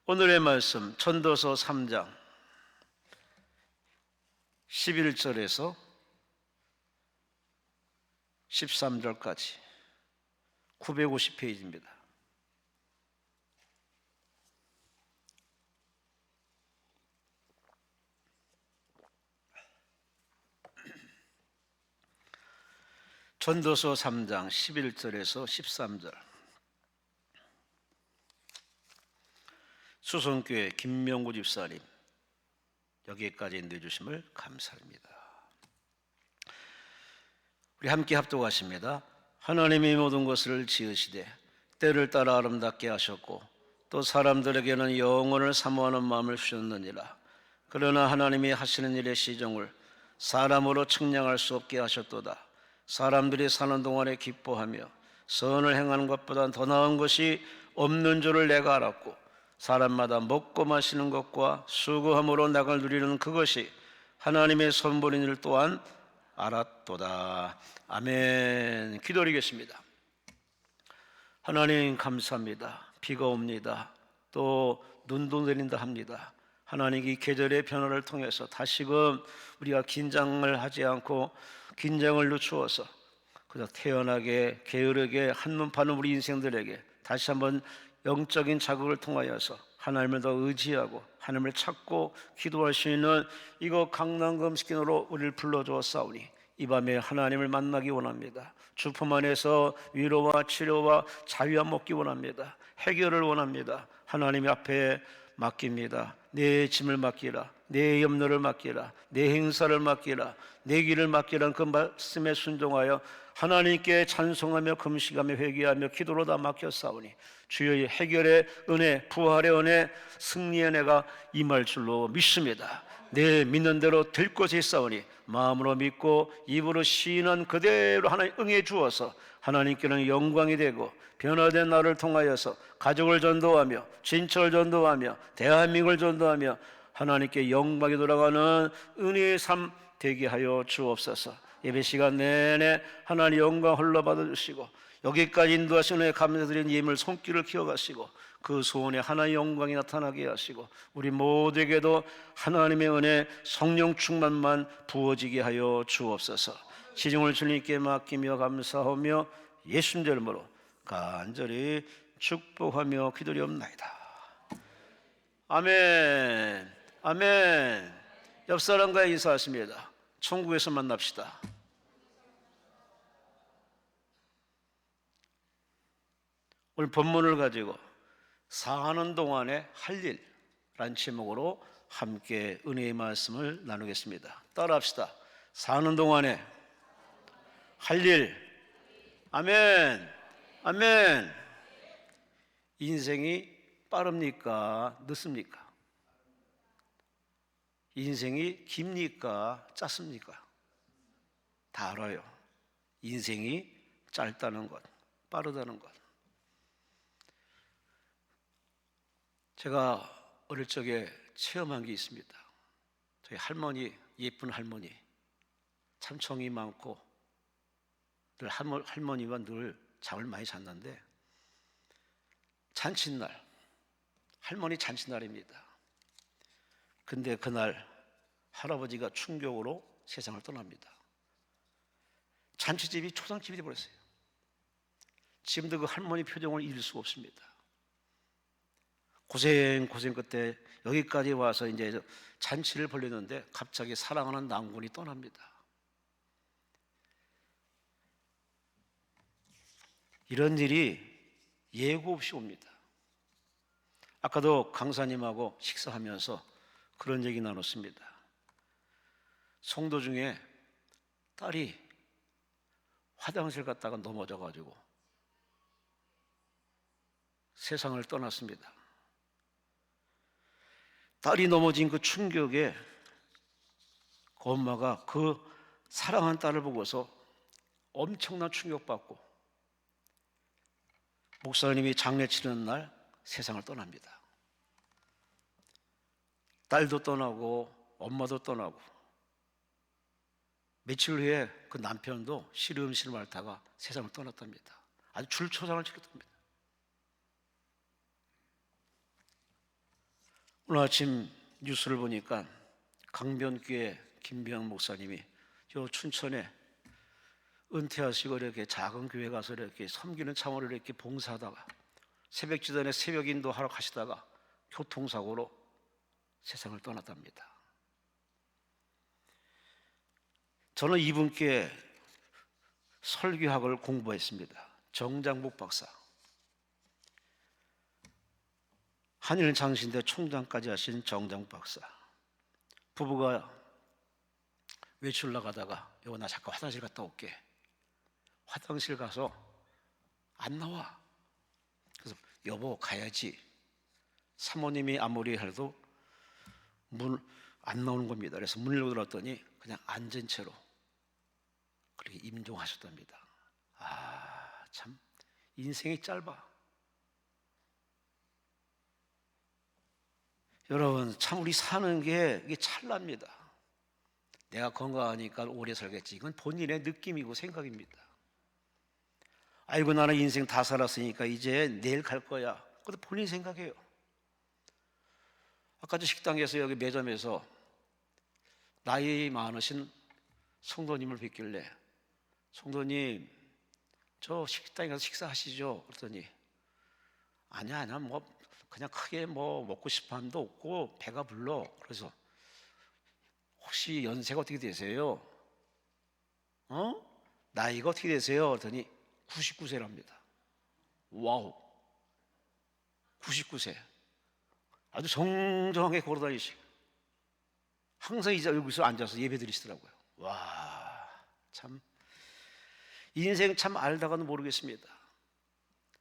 오늘의 말씀 전도서 3장 11절에서 13절까지 950페이지입니다. 전도서 3장 11절에서 13절. 수성교회 김명구 집사님 여기까지 인도해 주심을 감사합니다. 우리 함께 합독하십니다. 하나님이 모든 것을 지으시되 때를 따라 아름답게 하셨고 또 사람들에게는 영원을 사모하는 마음을 주셨느니라. 그러나 하나님이 하시는 일의 시종을 사람으로 측량할 수 없게 하셨도다. 사람들이 사는 동안에 기뻐하며 선을 행하는 것보다 더 나은 것이 없는 줄을 내가 알았고 사람마다 먹고 마시는 것과 수고함으로 낙을 누리는 그것이 하나님의 선보인 일 또한 알았도다. 아멘. 기도드리겠습니다. 하나님 감사합니다. 비가 옵니다. 또 눈도 내린다 합니다. 하나님 이 계절의 변화를 통해서 다시금 우리가 긴장을 하지 않고 긴장을 늦추어서 그저 태연하게 게으르게 한눈 파는 우리 인생들에게 다시 한번 영적인 자극을 통하여서 하나님을 더 의지하고 하나님을 찾고 기도할 수 있는 이거 강남금식기도로 우리를 불러주었사오니 이 밤에 하나님을 만나기 원합니다. 주품 안에서 위로와 치료와 자유함 얻기 원합니다. 해결을 원합니다. 하나님 앞에 맡깁니다. 내 짐을 맡기라. 내 염려를 맡기라. 내 행사를 맡기라. 내 길을 맡기라는 그 말씀에 순종하여 하나님께 찬송하며 금식하며 회개하며 기도로 다 맡겼사오니 주의 해결의 은혜, 부활의 은혜, 승리의 은혜가 임할 줄로 믿습니다. 내 믿는 대로 될 것이 있사오니 마음으로 믿고 입으로 시인한 그대로 하나님 응해 주어서 하나님께는 영광이 되고 변화된 나를 통하여서 가족을 전도하며 친척을 전도하며 대한민국을 전도하며 하나님께 영광이 돌아가는 은혜의 삶 되게 하여 주옵소서. 예배 시간 내내 하나님 영광 홀로 받아주시고 여기까지 인도하시는 감사드리는 예물 손길을 키워가시고 그 소원에 하나의 영광이 나타나게 하시고 우리 모두에게도 하나님의 은혜 성령 충만만 부어지게 하여 주옵소서. 시중을 주님께 맡기며 감사하며 예수님 이름으로 간절히 축복하며 기도리옵나이다. 아멘. 아멘. 옆 사람과 인사하십니다. 천국에서 만납시다. 오늘 본문을 가지고 사는 동안에 할 일이라는 제목으로 함께 은혜의 말씀을 나누겠습니다. 따라합시다. 사는 동안에 할 일. 아멘. 아멘. 인생이 빠릅니까? 늦습니까? 인생이 깁니까? 짧습니까? 다 알아요. 인생이 짧다는 것, 빠르다는 것. 제가 어릴 적에 체험한 게 있습니다. 저희 할머니, 예쁜 할머니, 참 정이 많고 늘 할머니와 늘 잠을 많이 잤는데 잔칫날, 할머니 잔칫날입니다. 근데 그날 할아버지가 충격으로 세상을 떠납니다. 잔치집이 초상집이 되어버렸어요. 지금도 그 할머니 표정을 잊을 수가 없습니다. 고생 끝에 여기까지 와서 이제 잔치를 벌였는데 갑자기 사랑하는 남군이 떠납니다. 이런 일이 예고 없이 옵니다. 아까도 강사님하고 식사하면서 그런 얘기 나눴습니다. 성도 중에 딸이 화장실 갔다가 넘어져가지고 세상을 떠났습니다. 딸이 넘어진 그 충격에 그 엄마가 그 사랑한 딸을 보고서 엄청난 충격받고 목사님이 장례 치르는 날 세상을 떠납니다. 딸도 떠나고 엄마도 떠나고 며칠 후에 그 남편도 시름시름 앓다가 세상을 떠났답니다. 아주 줄초상을 치렀답니다. 오늘 아침 뉴스를 보니까 강변교회 김병 목사님이 저 춘천에 은퇴하시고 이렇게 작은 교회 가서 이렇게 섬기는 차원으로 이렇게 봉사하다가 새벽 기도에 새벽 인도하러 가시다가 교통사고로 세상을 떠났답니다. 저는 이분께 설교학을 공부했습니다. 정장복 박사, 한일 장신대 총장까지 하신 정장 박사. 부부가 외출 나가다가 여보 나 잠깐 화장실 갔다 올게. 화장실 가서 안 나와. 그래서 여보 가야지. 사모님이 아무리 해도 문 안 나오는 겁니다. 그래서 문을 열었더니 그냥 앉은 채로 그렇게 임종하셨답니다. 아, 참 인생이 짧아. 여러분, 참 우리 사는 게 이게 찰나입니다. 내가 건강하니까 오래 살겠지. 이건 본인의 느낌이고 생각입니다. 아이고 나는 인생 다 살았으니까 이제 내일 갈 거야. 그것도 본인 생각이에요. 아까 저 식당에서 여기 매점에서 나이 많으신 성도님을 뵙길래 성도님 저 식당에 가서 식사하시죠. 그랬더니 아니야 뭐 그냥 크게 뭐 먹고 싶은 마음도 없고 배가 불러. 그래서 혹시 연세가 어떻게 되세요? 나이가 어떻게 되세요? 그랬더니 99세랍니다. 와우, 99세. 아주 정정하게 걸어다니시고 항상 이 여기서 앉아서 예배 드리시더라고요. 와, 참 인생 참 알다가는 모르겠습니다.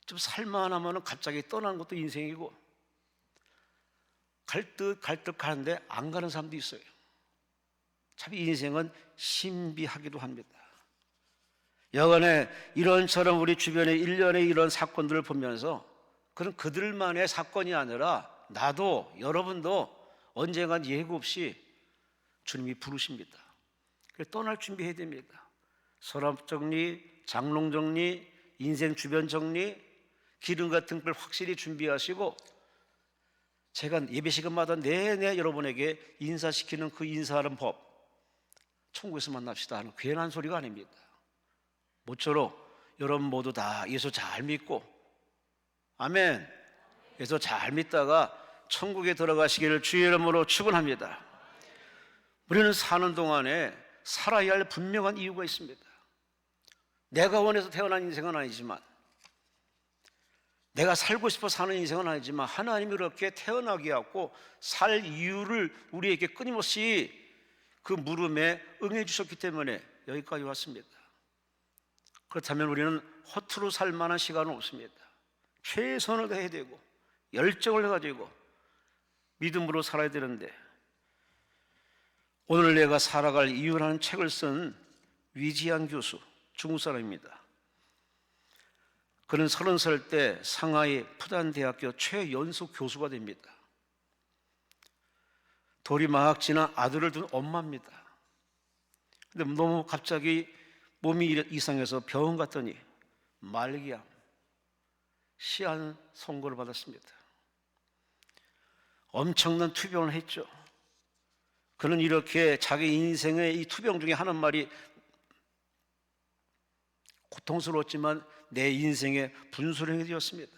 좀 살만하면 갑자기 떠나는 것도 인생이고 갈 듯 가는데 안 가는 사람도 있어요. 참 인생은 신비하기도 합니다. 여간에 이런처럼 우리 주변에 일련의 이런 사건들을 보면서 그런 그들만의 사건이 아니라 나도 여러분도 언젠간 예고 없이 주님이 부르십니다. 그래서 떠날 준비해야 됩니다. 서랍 정리, 장롱 정리, 인생 주변 정리, 기름 같은 걸 확실히 준비하시고 제가 예배 시간마다 내내 여러분에게 인사시키는 그 인사하는 법 천국에서 만납시다 하는 괜한 소리가 아닙니다. 모쪼록 여러분 모두 다 예수 잘 믿고 아멘 예수 잘 믿다가 천국에 들어가시기를 주의 이름으로 축원합니다. 우리는 사는 동안에 살아야 할 분명한 이유가 있습니다. 내가 원해서 태어난 인생은 아니지만 내가 살고 싶어 사는 인생은 아니지만 하나님이 이렇게 태어나게 하고 살 이유를 우리에게 끊임없이 그 물음에 응해 주셨기 때문에 여기까지 왔습니다. 그렇다면 우리는 허투루 살 만한 시간은 없습니다. 최선을 다해야 되고 열정을 가지고 믿음으로 살아야 되는데 오늘 내가 살아갈 이유라는 책을 쓴 위지한 교수, 중국 사람입니다. 그는 30살 때 상하이 푸단대학교 최연소 교수가 됩니다. 돌이 막 지나 아들을 둔 엄마입니다. 근데 너무 갑자기 몸이 이상해서 병원 갔더니 말기암, 시한 선고를 받았습니다. 엄청난 투병을 했죠. 그는 이렇게 자기 인생의 이 투병 중에 하는 말이 고통스러웠지만 내 인생의 분수령이 되었습니다.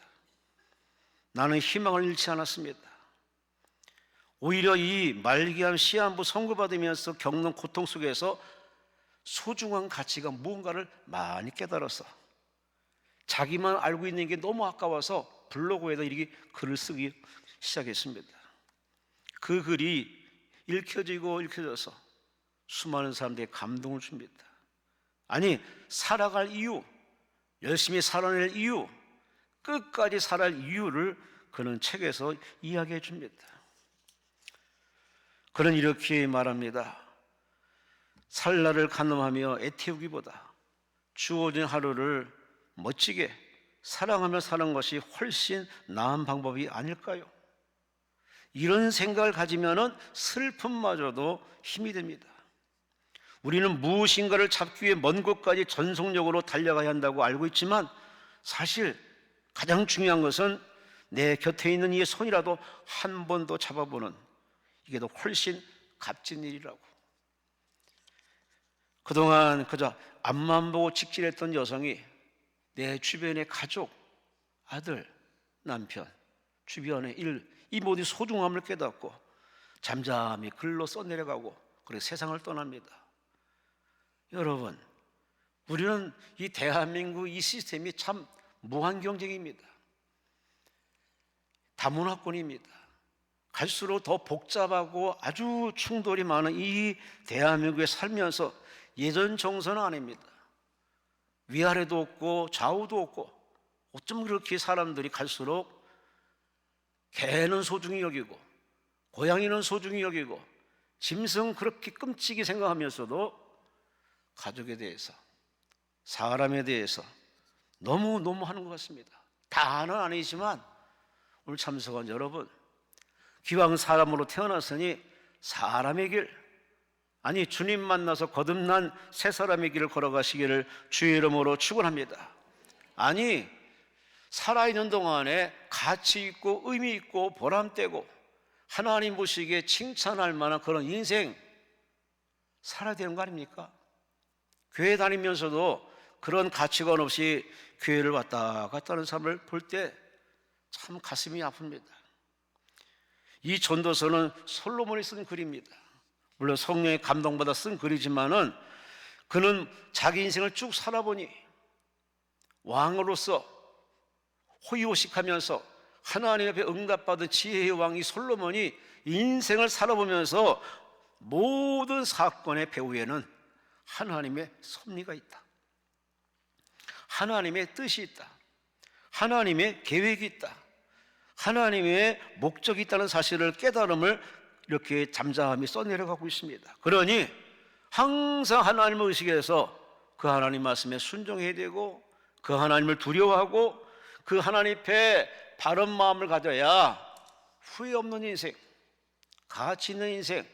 나는 희망을 잃지 않았습니다. 오히려 이 말기암 시한부 선고받으면서 겪는 고통 속에서 소중한 가치가 무언가를 많이 깨달아서 자기만 알고 있는 게 너무 아까워서 블로그에다 이렇게 글을 쓰기 시작했습니다. 그 글이 읽혀지고 읽혀져서 수많은 사람들에게 감동을 줍니다. 아니 살아갈 이유, 열심히 살아낼 이유, 끝까지 살아갈 이유를 그는 책에서 이야기해 줍니다. 그는 이렇게 말합니다. 살 날을 간음하며 애태우기보다 주어진 하루를 멋지게 사랑하며 사는 것이 훨씬 나은 방법이 아닐까요? 이런 생각을 가지면 슬픔마저도 힘이 됩니다. 우리는 무엇인가를 잡기 위해 먼 곳까지 전속력으로 달려가야 한다고 알고 있지만 사실 가장 중요한 것은 내 곁에 있는 이의 손이라도 한 번 더 잡아보는, 이게 더 훨씬 값진 일이라고. 그동안 그저 앞만 보고 직진했던 여성이 내 주변의 가족, 아들, 남편, 주변의 일, 이 모든 소중함을 깨닫고 잠잠히 글로 써내려가고 그리고 세상을 떠납니다. 여러분, 우리는 이 대한민국 이 시스템이 참 무한 경쟁입니다. 다문화권입니다. 갈수록 더 복잡하고 아주 충돌이 많은 이 대한민국에 살면서 예전 정서는 아닙니다. 위아래도 없고 좌우도 없고, 어쩜 그렇게 사람들이 갈수록 개는 소중히 여기고 고양이는 소중히 여기고 짐승 그렇게 끔찍이 생각하면서도 가족에 대해서, 사람에 대해서 너무 하는 것 같습니다. 다는 아니지만 오늘 참석한 여러분, 기왕 사람으로 태어났으니 사람의 길, 아니 주님 만나서 거듭난 새 사람의 길을 걸어가시기를 주의 이름으로 축원합니다. 아니 살아있는 동안에 가치 있고 의미 있고 보람되고 하나님 보시기에 칭찬할 만한 그런 인생 살아야 되는 거 아닙니까? 교회 다니면서도 그런 가치관 없이 교회를 왔다 갔다 하는 삶을 볼 때 참 가슴이 아픕니다. 이 전도서는 솔로몬이 쓴 글입니다. 물론 성령의 감동받아 쓴 글이지만은 그는 자기 인생을 쭉 살아보니 왕으로서 호의호식하면서 하나님 앞에 응답받은 지혜의 왕이 솔로몬이 인생을 살아보면서 모든 사건의 배후에는 하나님의 섭리가 있다, 하나님의 뜻이 있다, 하나님의 계획이 있다, 하나님의 목적이 있다는 사실을, 깨달음을 이렇게 잠잠히 써내려가고 있습니다. 그러니 항상 하나님을 의식해서 그 하나님 말씀에 순종해야 되고, 그 하나님을 두려워하고 그 하나님 앞에 바른 마음을 가져야 후회 없는 인생, 가치 있는 인생,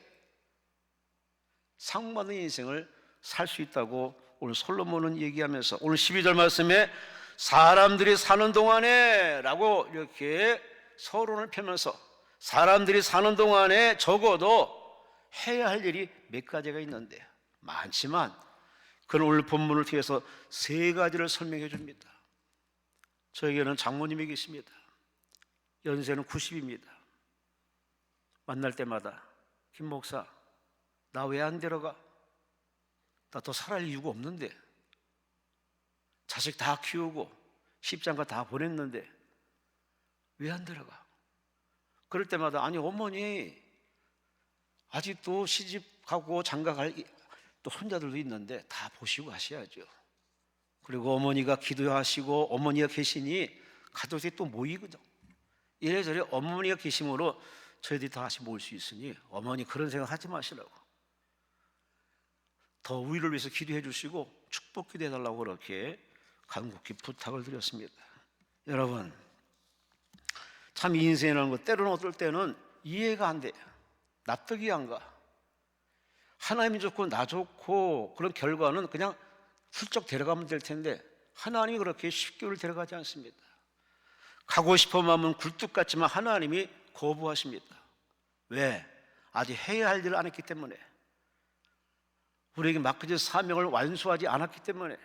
상받는 인생을 살 수 있다고 오늘 솔로몬은 얘기하면서, 오늘 12절 말씀에 사람들이 사는 동안에 라고 이렇게 서론을 펴면서 사람들이 사는 동안에 적어도 해야 할 일이 몇 가지가 있는데, 많지만 그는 오늘 본문을 통해서 세 가지를 설명해 줍니다. 저에게는 장모님이 계십니다. 연세는 90입니다. 만날 때마다 김 목사, 나 왜 안 데려가? 나 더 살아갈 이유가 없는데, 자식 다 키우고 십장가 다 보냈는데 왜 안 데려가? 그럴 때마다, 아니 어머니 아직도 시집 가고 장가 갈 또 혼자들도 있는데 다 보시고 가셔야죠. 그리고 어머니가 기도하시고 어머니가 계시니 가족들이 또 모이거든. 이래저래 어머니가 계심으로 저희들이 다시 모일 수 있으니 어머니 그런 생각 하지 마시라고, 더 우리를 위해서 기도해 주시고 축복 기도해 달라고 그렇게 간곡히 부탁을 드렸습니다. 여러분, 참 인생이라는 것 때로는 어떨 때는 이해가 안 돼, 납득이 안 가. 하나님이 좋고 나 좋고 그런 결과는 그냥 훌쩍 데려가면 될 텐데 하나님이 그렇게 쉽게 우리를 데려가지 않습니다. 가고 싶은 마음은 굴뚝 같지만 하나님이 거부하십니다. 왜? 아직 해야 할 일을 안 했기 때문에, 우리에게 맡겨진 사명을 완수하지 않았기 때문에,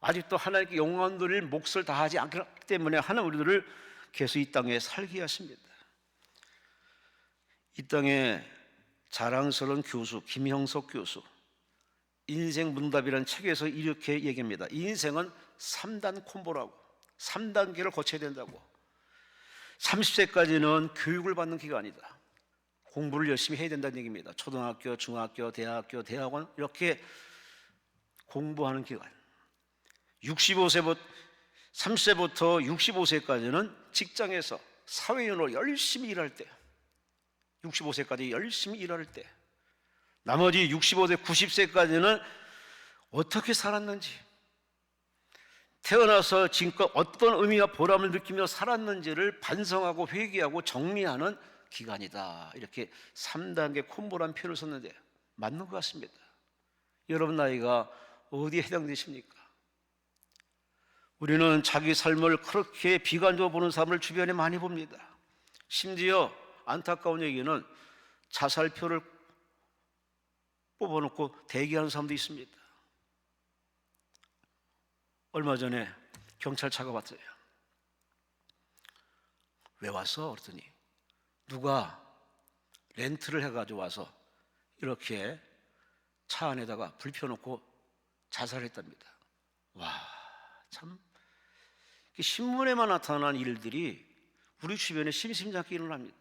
아직도 하나님께 영광 돌릴 몫을 다하지 않기 때문에 하나님 우리들을 계속 이 땅에 살게 하십니다. 이 땅에 자랑스러운 교수 김형석 교수, 인생 문답이라는 책에서 이렇게 얘기합니다. 인생은 3단 콤보라고, 3단계를 거쳐야 된다고. 30세까지는 교육을 받는 기간이다. 공부를 열심히 해야 된다는 얘기입니다. 초등학교, 중학교, 대학교, 대학원 이렇게 공부하는 기간. 30세부터 65세까지는 직장에서 사회인으로 열심히 일할 때, 65세까지 열심히 일할 때, 나머지 65세, 90세까지는 어떻게 살았는지, 태어나서 지금껏 어떤 의미와 보람을 느끼며 살았는지를 반성하고 회개하고 정리하는 기간이다. 이렇게 3단계 콤보라는 표현을 썼는데 맞는 것 같습니다. 여러분 나이가 어디에 해당되십니까? 우리는 자기 삶을 그렇게 비관적으로 보는 사람을 주변에 많이 봅니다. 심지어 안타까운 얘기는 자살표를 뽑아놓고 대기하는 사람도 있습니다. 얼마 전에 경찰차가 왔어요. 왜 왔어? 그랬더니 누가 렌트를 해가지고 와서 이렇게 차 안에다가 불 펴놓고 자살했답니다. 와, 참 신문에만 나타난 일들이 우리 주변에 심심찮게 일어납니다.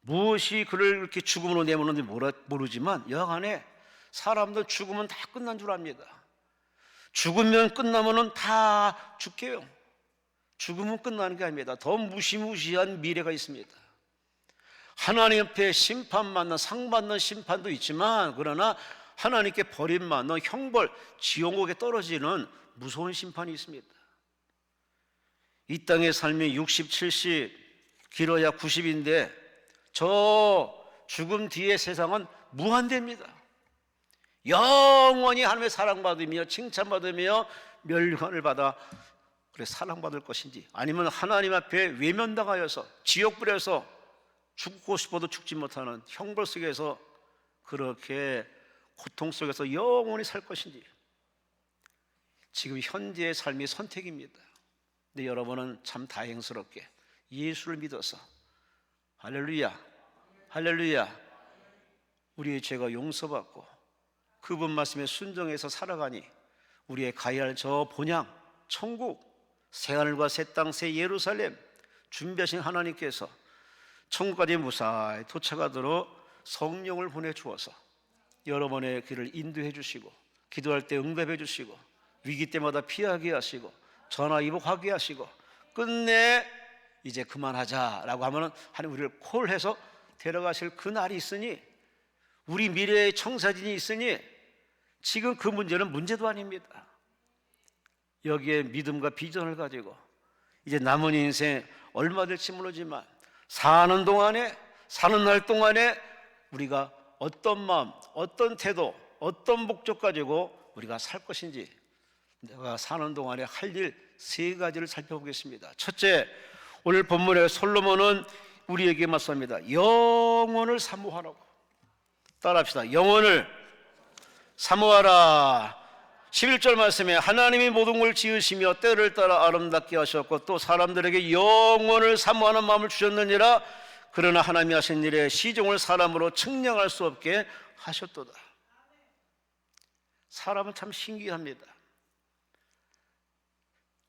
무엇이 그를 이렇게 죽음으로 내모는지 모르지만 여하간에 사람들 죽으면 다 끝난 줄 압니다. 죽으면 끝나면은 다 죽게요. 죽으면 끝나는 게 아닙니다. 더 무시무시한 미래가 있습니다. 하나님 앞에 심판받는, 상받는 심판도 있지만, 그러나 하나님께 버림받는 형벌, 지옥옥에 떨어지는 무서운 심판이 있습니다. 이 땅의 삶이 60, 70, 길어야 90인데 저 죽음 뒤의 세상은 무한대입니다. 영원히 하나님의 사랑받으며 칭찬받으며 멸관을 받아 그래 사랑받을 것인지, 아니면 하나님 앞에 외면당하여서 지옥불에서 죽고 싶어도 죽지 못하는 형벌 속에서 그렇게 고통 속에서 영원히 살 것인지, 지금 현재의 삶이 선택입니다. 근데 여러분은 참 다행스럽게 예수를 믿어서 할렐루야, 할렐루야, 우리의 죄가 용서받고 그분 말씀에 순종해서 살아가니 우리의 가야 할 저 본향 천국, 새하늘과 새 땅 새 예루살렘 준비하신 하나님께서 천국까지 무사히 도착하도록 성령을 보내주어서 여러분의 길을 인도해 주시고, 기도할 때 응답해 주시고, 위기 때마다 피하게 하시고, 전화 위복하게 하시고, 끝내 이제 그만하자라고 하면 하나님 우리를 콜해서 데려가실 그 날이 있으니, 우리 미래의 청사진이 있으니 지금 그 문제는 문제도 아닙니다. 여기에 믿음과 비전을 가지고 이제 남은 인생 얼마 될지 모르지만 사는 동안에, 사는 날 동안에 우리가 어떤 마음, 어떤 태도, 어떤 목적 가지고 우리가 살 것인지, 내가 사는 동안에 할 일 세 가지를 살펴보겠습니다. 첫째, 오늘 본문에 솔로몬은 우리에게 말씀합니다. 영원을 사모하라고. 따라합시다. 영원을 사모하라. 11절 말씀에 하나님이 모든 걸 지으시며 때를 따라 아름답게 하셨고 또 사람들에게 영원을 사모하는 마음을 주셨느니라. 그러나 하나님이 하신 일에 시종을 사람으로 측량할 수 없게 하셨도다. 사람은 참 신기합니다.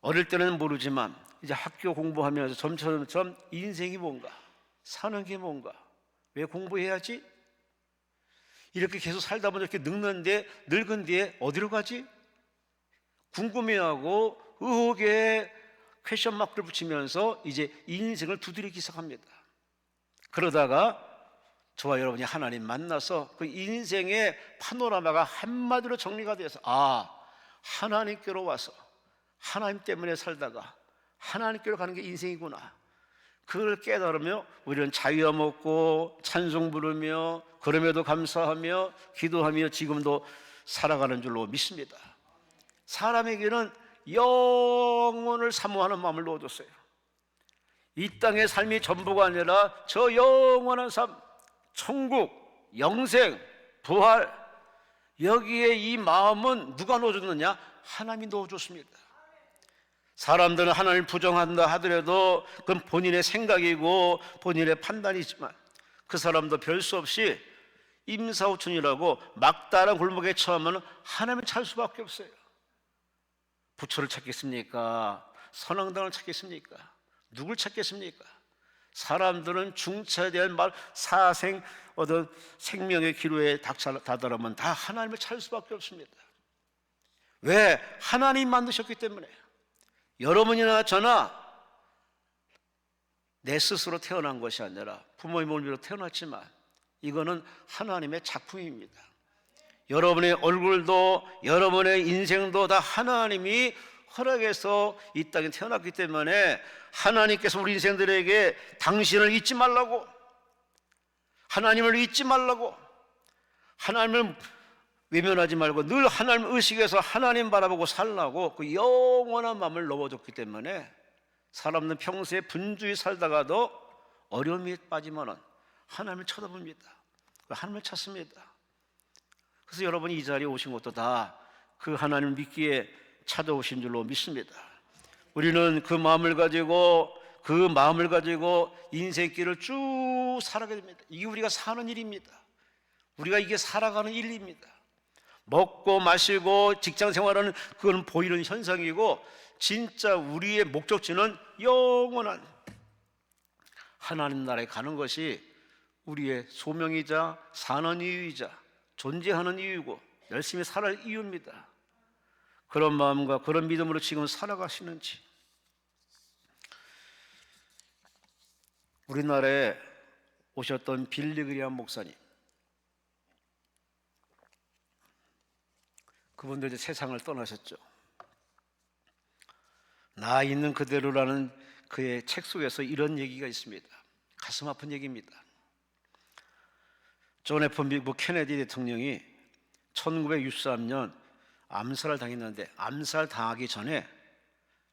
어릴 때는 모르지만 이제 학교 공부하면서 점점 인생이 뭔가, 사는 게 뭔가, 왜 공부해야지? 이렇게 계속 살다 보면 이렇게 늙은 뒤에 어디로 가지? 궁금해하고 의혹에 퀘션 마크를 붙이면서 이제 인생을 두드리기 시작합니다. 그러다가 저와 여러분이 하나님 만나서 그 인생의 파노라마가 한마디로 정리가 돼서, 아, 하나님께로 와서 하나님 때문에 살다가 하나님께로 가는 게 인생이구나. 그걸 깨달으며 우리는 자유와 먹고 찬송 부르며 그럼에도 감사하며 기도하며 지금도 살아가는 줄로 믿습니다. 사람에게는 영원을 사모하는 마음을 넣어줬어요. 이 땅의 삶이 전부가 아니라 저 영원한 삶, 천국, 영생, 부활, 여기에 이 마음은 누가 넣어줬느냐? 하나님이 넣어줬습니다. 사람들은 하나님을 부정한다 하더라도 그건 본인의 생각이고 본인의 판단이지만 그 사람도 별 수 없이 임사오천이라고 막다른 골목에 처하면 하나님을 찾을 수밖에 없어요. 부처를 찾겠습니까? 선왕당을 찾겠습니까? 누굴 찾겠습니까? 사람들은 중차에 대한 말, 사생 어떤 생명의 기로에 다다르면 다 하나님을 찾을 수밖에 없습니다. 왜? 하나님 만드셨기 때문에. 여러분이나 저나 내 스스로 태어난 것이 아니라 부모의 몸으로 태어났지만 이거는 하나님의 작품입니다. 여러분의 얼굴도 여러분의 인생도 다 하나님이 허락해서 이 땅에 태어났기 때문에 하나님께서 우리 인생들에게 당신을 잊지 말라고, 하나님을 잊지 말라고, 하나님을 외면하지 말고 늘 하나님 의식해서 하나님 바라보고 살라고 그 영원한 마음을 넣어줬기 때문에 사람은 평소에 분주히 살다가도 어려움이 빠지면 하나님을 쳐다봅니다. 하나님을 찾습니다. 그래서 여러분이 이 자리에 오신 것도 다 그 하나님을 믿기에 찾아오신 줄로 믿습니다. 우리는 그 마음을 가지고 인생길을 쭉 살아가게 됩니다. 이게 우리가 사는 일입니다. 우리가 이게 살아가는 일입니다. 먹고 마시고 직장 생활하는 그건 보이는 현상이고, 진짜 우리의 목적지는 영원한 하나님 나라에 가는 것이 우리의 소명이자 사는 이유이자 존재하는 이유고 열심히 살아갈 이유입니다. 그런 마음과 그런 믿음으로 지금 살아가시는지. 우리나라에 오셨던 빌리 그리함 목사님, 그분도 이제 세상을 떠나셨죠. 나 있는 그대로라는 그의 책 속에서 이런 얘기가 있습니다. 가슴 아픈 얘기입니다. 존 F 미국 케네디 대통령이 1963년 암살을 당했는데, 암살 당하기 전에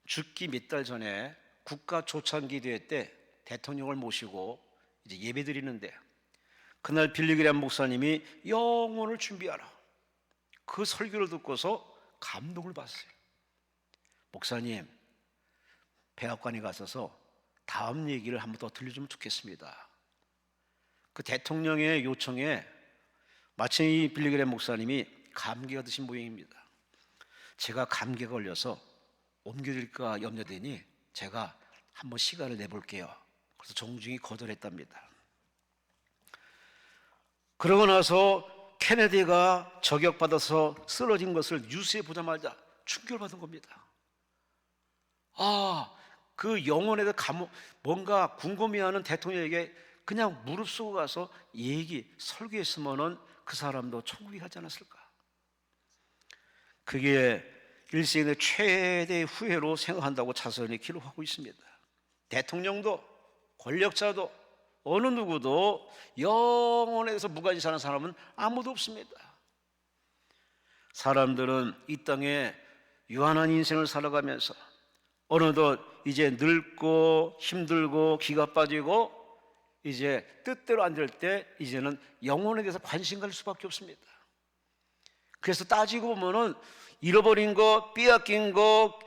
죽기 몇 달 전에 국가 초창기 대회 때 대통령을 모시고 이제 예배 드리는데, 그날 빌리 그레이엄 목사님이 영혼을 준비하라, 그 설교를 듣고서 감동을 받았어요. 목사님, 백악관에 가셔서 다음 얘기를 한번 더 들려주면 좋겠습니다. 그 대통령의 요청에 마침 이 빌리 그레이엄 목사님이 감기가 드신 모양입니다. 제가 감기가 걸려서 옮겨드릴까 염려되니 제가 한번 시간을 내볼게요. 그래서 정중히 거절했답니다. 그러고 나서 케네디가 저격받아서 쓰러진 것을 뉴스에 보자마자 충격받은 겁니다. 그 영혼에 대해 뭔가 궁금해하는 대통령에게 그냥 무릅쓰고 가서 설교했으면은 그 사람도 천국에 가지 않았을까? 그게 일생의 최대의 후회로 생각한다고 자선이 기록하고 있습니다. 대통령도 권력자도 어느 누구도 영혼에 대해서 무관심 사는 사람은 아무도 없습니다. 사람들은 이 땅에 유한한 인생을 살아가면서 어느덧 이제 늙고 힘들고 기가 빠지고 이제 뜻대로 안 될 때 이제는 영혼에 대해서 관심 가질 수밖에 없습니다. 그래서 따지고 보면은 잃어버린 거, 빼앗긴 거,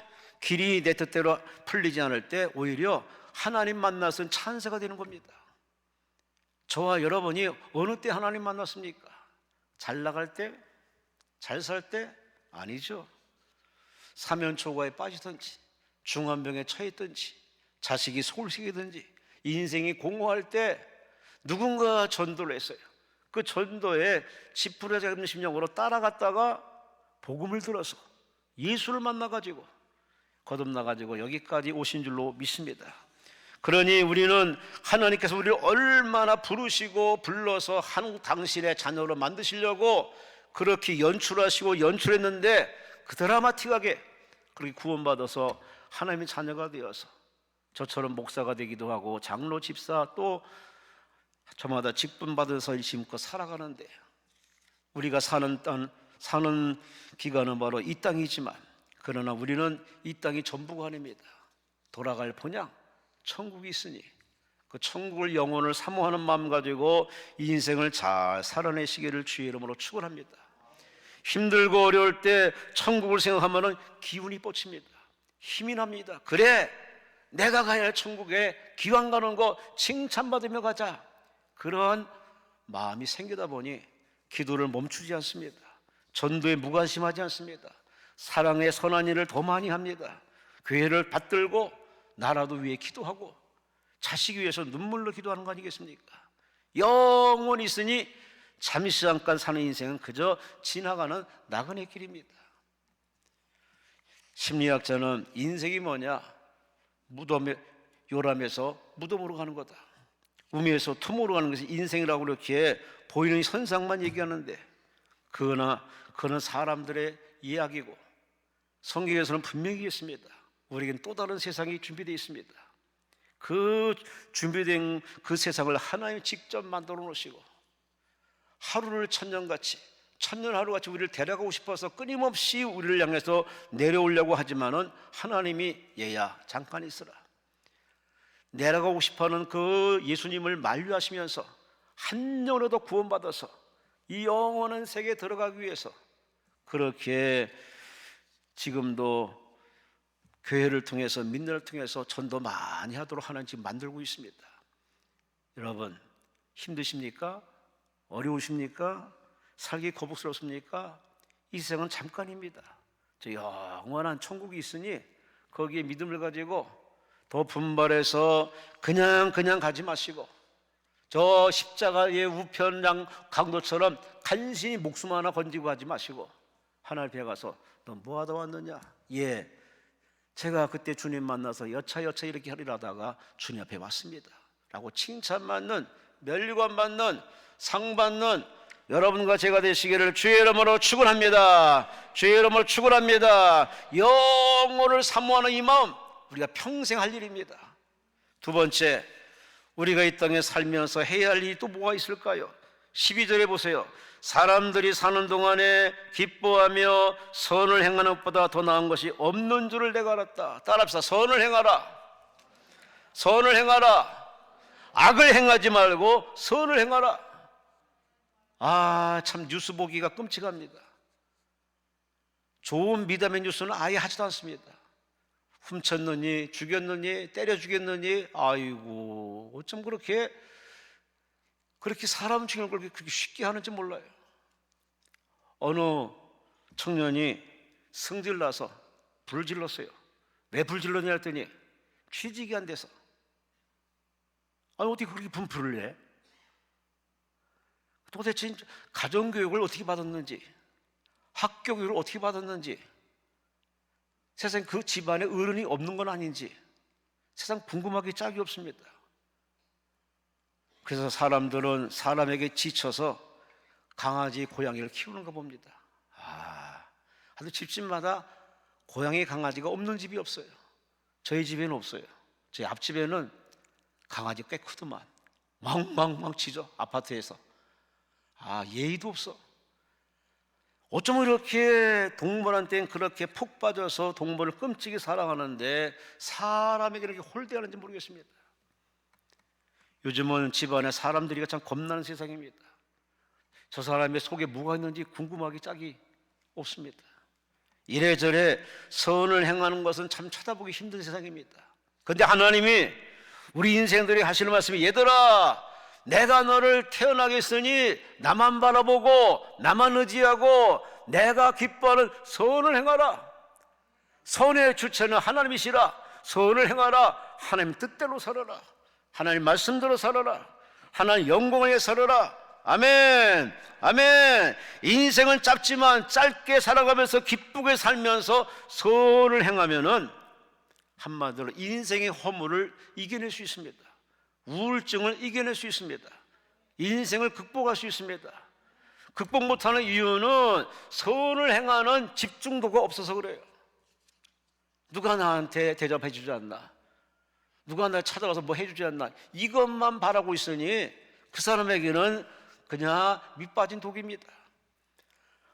길이 내 뜻대로 풀리지 않을 때 오히려 하나님 만나서는 찬세가 되는 겁니다. 저와 여러분이 어느 때 하나님 만났습니까? 잘 나갈 때? 잘 살 때? 아니죠. 사면초가에 빠지든지 중환병에 처했든지 자식이 소홀시키든지 인생이 공허할 때 누군가 전도를 했어요. 그 전도에 지푸라기 잡는 심령으로 따라갔다가 복음을 들어서 예수를 만나가지고 거듭나가지고 여기까지 오신 줄로 믿습니다. 그러니 우리는 하나님께서 우리를 얼마나 부르시고 불러서 한 당신의 자녀로 만드시려고 그렇게 연출하시고 연출했는데, 그 드라마틱하게 그렇게 구원받아서 하나님의 자녀가 되어서 저처럼 목사가 되기도 하고 장로, 집사, 또 저마다 직분 받아서 일심껏 살아가는데, 우리가 사는 기간은 바로 이 땅이지만, 그러나 우리는 이 땅이 전부가 아닙니다. 돌아갈 본향 천국이 있으니 그 천국을 영혼을 사모하는 마음 가지고 이 인생을 잘 살아내시기를 주의 이름으로 축원합니다. 힘들고 어려울 때 천국을 생각하면 기운이 뻗칩니다. 힘이 납니다. 그래, 내가 가야 할 천국에 기왕 가는 거 칭찬받으며 가자, 그런 마음이 생기다 보니 기도를 멈추지 않습니다. 전도에 무관심하지 않습니다. 사랑의 선한 일을 더 많이 합니다. 교회를 받들고 나라도 위해 기도하고 자식 위해서 눈물로 기도하는 거 아니겠습니까? 영원히 있으니 잠시 잠깐 사는 인생은 그저 지나가는 나그네 길입니다. 심리학자는 인생이 뭐냐? 요람에서 무덤으로 가는 거다, 우미에서 툼으로 가는 것이 인생이라고 그렇게 보이는 현상만 얘기하는데, 그거는 사람들의 이야기고 성경에서는 분명히 있습니다. 우리에겐 또 다른 세상이 준비되어 있습니다. 그 준비된 그 세상을 하나님이 직접 만들어 놓으시고 하루를 천년같이 천년하루같이 우리를 데려가고 싶어서 끊임없이 우리를 향해서 내려오려고 하지만은 하나님이 얘야 잠깐 있으라, 내려가고 싶어하는 그 예수님을 만류하시면서 한 영으로도 구원받아서 이 영원한 세계에 들어가기 위해서 그렇게 지금도 교회를 통해서 민들을 통해서 전도 많이 하도록 하나님 지금 만들고 있습니다. 여러분 힘드십니까? 어려우십니까? 살기 거북스럽습니까? 이 세상은 잠깐입니다. 저 영원한 천국이 있으니 거기에 믿음을 가지고 더 분발해서 그냥 가지 마시고 저 십자가의 우편장 강도처럼 간신히 목숨 하나 건지고 하지 마시고 하나님 앞에 가서 너 뭐하다 왔느냐? 예, 제가 그때 주님 만나서 여차 이렇게 하리라다가 주님 앞에 왔습니다 라고 칭찬받는, 멸류관 받는, 상 받는 여러분과 제가 되시기를 주의 이름으로 축원합니다. 주의 이름으로 축원합니다. 영혼을 사모하는 이 마음 우리가 평생 할 일입니다. 두 번째, 우리가 이 땅에 살면서 해야 할 일이 또 뭐가 있을까요? 12절에 보세요. 사람들이 사는 동안에 기뻐하며 선을 행하는 것보다 더 나은 것이 없는 줄을 내가 알았다. 따라합시다. 선을 행하라. 선을 행하라. 악을 행하지 말고 선을 행하라. 참 뉴스 보기가 끔찍합니다. 좋은 미담의 뉴스는 아예 하지도 않습니다. 훔쳤느니 죽였느니 때려 죽였느니, 아이고 어쩜 그렇게 사람 죽이는 걸 그렇게 쉽게 하는지 몰라요. 어느 청년이 성질나서 불을 질렀어요. 왜 불 질렀냐 했더니 취직이 안 돼서. 아니 어떻게 그렇게 분풀을 해? 도대체 가정교육을 어떻게 받았는지, 학교교육을 어떻게 받았는지, 세상 그 집안에 어른이 없는 건 아닌지 세상 궁금하기 짝이 없습니다. 그래서 사람들은 사람에게 지쳐서 강아지, 고양이를 키우는가 봅니다. 아주 집집마다 고양이, 강아지가 없는 집이 없어요. 저희 집에는 없어요. 저희 앞집에는 강아지 꽤 크더만 망 치죠. 아파트에서. 예의도 없어. 어쩌면 이렇게 동물한테는 그렇게 푹 빠져서 동물을 끔찍이 사랑하는데 사람에게 이렇게 홀대하는지 모르겠습니다. 요즘은 집안에 사람들이 참 겁나는 세상입니다. 저 사람의 속에 뭐가 있는지 궁금하기 짝이 없습니다. 이래저래 선을 행하는 것은 참 쳐다보기 힘든 세상입니다. 그런데 하나님이 우리 인생들이 하시는 말씀이, 얘들아 내가 너를 태어나게 했으니 나만 바라보고 나만 의지하고 내가 기뻐하는 선을 행하라. 선의 주체는 하나님이시라. 선을 행하라. 하나님 뜻대로 살아라. 하나님 말씀대로 살아라. 하나님 영광을 위해 살아라. 아멘, 아멘. 인생은 짧지만 짧게 살아가면서 기쁘게 살면서 선을 행하면은 한마디로 인생의 허물을 이겨낼 수 있습니다. 우울증을 이겨낼 수 있습니다. 인생을 극복할 수 있습니다. 극복 못하는 이유는 선을 행하는 집중도가 없어서 그래요. 누가 나한테 대접해 주지 않나, 누가 날 찾아가서 뭐 해주지 않나, 이것만 바라고 있으니 그 사람에게는 그냥 밑빠진 독입니다.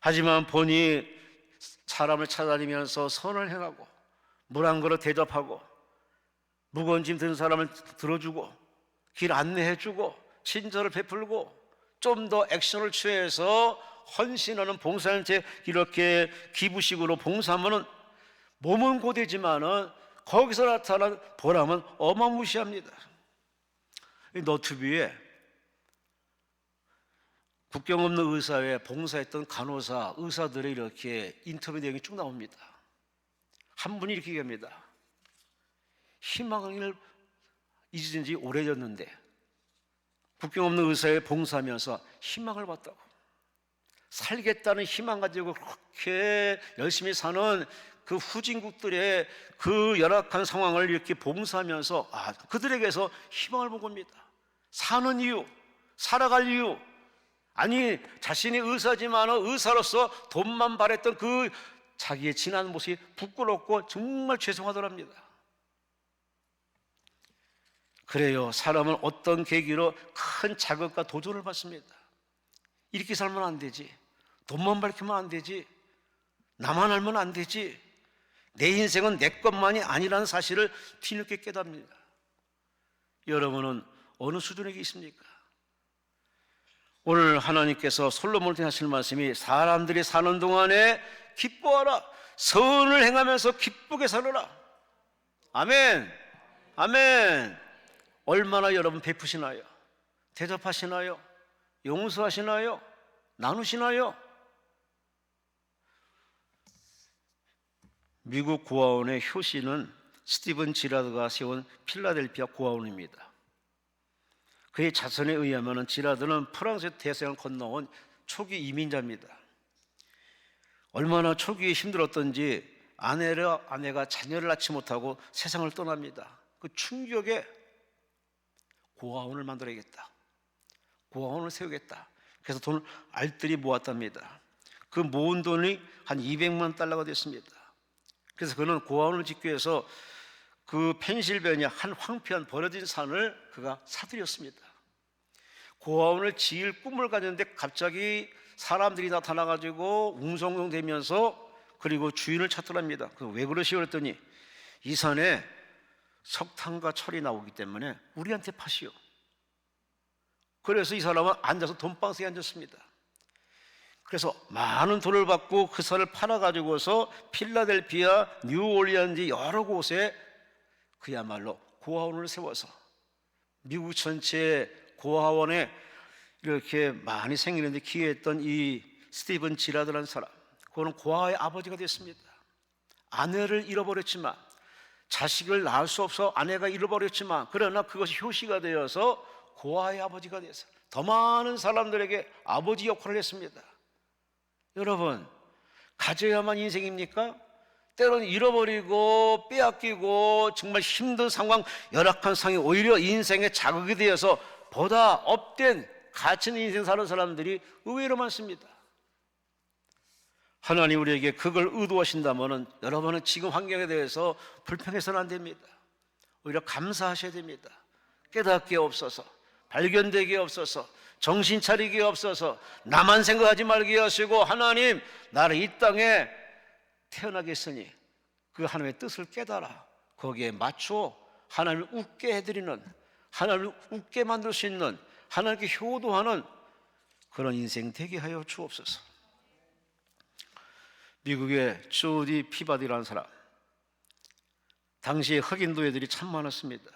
하지만 본이 사람을 찾아다니면서 선을 행하고 물 한 그릇 대접하고 무거운 짐 든 사람을 들어주고 길 안내해주고 친절을 베풀고 좀 더 액션을 취해서 헌신하는 봉사한테 이렇게 기부식으로 봉사하면 몸은 고되지만은 거기서 나타난 보람은 어마무시합니다. 너튜브에 국경 없는 의사회에 봉사했던 간호사, 의사들의 이렇게 인터뷰 내용이 쭉 나옵니다. 한 분이 이렇게 얘기합니다. 희망을 잊은 지 오래됐는데 국경 없는 의사에 봉사하면서 희망을 봤다고. 살겠다는 희망 가지고 그렇게 열심히 사는 그 후진국들의 그 열악한 상황을 이렇게 봉사하면서 그들에게서 희망을 본 겁니다. 사는 이유, 살아갈 이유. 아니 자신이 의사지만 의사로서 돈만 바랬던 그 자기의 지난 모습이 부끄럽고 정말 죄송하더랍니다. 그래요. 사람은 어떤 계기로 큰 자극과 도전을 받습니다. 이렇게 살면 안 되지, 돈만 밝히면 안 되지. 나만 알면 안 되지. 내 인생은 내 것만이 아니라는 사실을 뒤늦게 깨닫습니다. 여러분은 어느 수준에 계십니까? 오늘 하나님께서 솔로몬한테 하실 말씀이 사람들이 사는 동안에 기뻐하라. 선을 행하면서 기쁘게 살아라. 아멘. 아멘. 얼마나 여러분 베푸시나요? 대접하시나요? 용서하시나요? 나누시나요? 미국 고아원의 효시는 스티븐 지라드가 세운 필라델피아 고아원입니다. 그의 자선에 의하면 지라드는 프랑스 대서양을 건너온 초기 이민자입니다. 얼마나 초기에 힘들었던지 아내가 자녀를 낳지 못하고 세상을 떠납니다. 그 충격에 고아원을 만들어야겠다. 고아원을 세우겠다. 그래서 돈을 알뜰히 모았답니다. 그 모은 돈이 한 200만 달러가 됐습니다. 그래서 그는 고아원을 짓기 위해서 그 펜실베니아 한 황폐한 버려진 산을 그가 사들였습니다. 고아원을 지을 꿈을 가졌는데 갑자기 사람들이 나타나가지고 웅성웅성대면서 그리고 주인을 찾더랍니다. 왜 그러시오 그랬더니 이 산에 석탄과 철이 나오기 때문에 우리한테 파시오. 그래서 이 사람은 앉아서 돈방석에 앉았습니다. 그래서 많은 돈을 받고 그 산을 팔아가지고서 필라델피아, 뉴올리언즈 여러 곳에 그야말로 고아원을 세워서 미국 전체에 고아원에 이렇게 많이 생기는데 기여했던 이 스티븐 지라드라는 사람, 그는 고아의 아버지가 됐습니다. 아내를 잃어버렸지만, 자식을 낳을 수 없어 아내가 잃어버렸지만, 그러나 그것이 효시가 되어서 고아의 아버지가 돼서 더 많은 사람들에게 아버지 역할을 했습니다. 여러분, 가져야만 인생입니까? 때로는 잃어버리고 빼앗기고 정말 힘든 상황, 열악한 상황이 오히려 인생의 자극이 되어서 보다 업된 가치 있는 인생 사는 사람들이 의외로 많습니다. 하나님 우리에게 그걸 의도하신다면 여러분은 지금 환경에 대해서 불평해서는 안 됩니다. 오히려 감사하셔야 됩니다. 깨닫게 없어서, 발견되게 없어서, 정신 차리게 없어서, 나만 생각하지 말게 하시고, 하나님 나를 이 땅에 태어나게 했으니 그 하나님의 뜻을 깨달아 거기에 맞춰 하나님을 웃게 해드리는, 하나님을 웃게 만들 수 있는, 하나님께 효도하는 그런 인생 되게 하여 주옵소서. 미국의 조디 피바디라는 사람, 당시에 흑인 노예들이 참 많았습니다.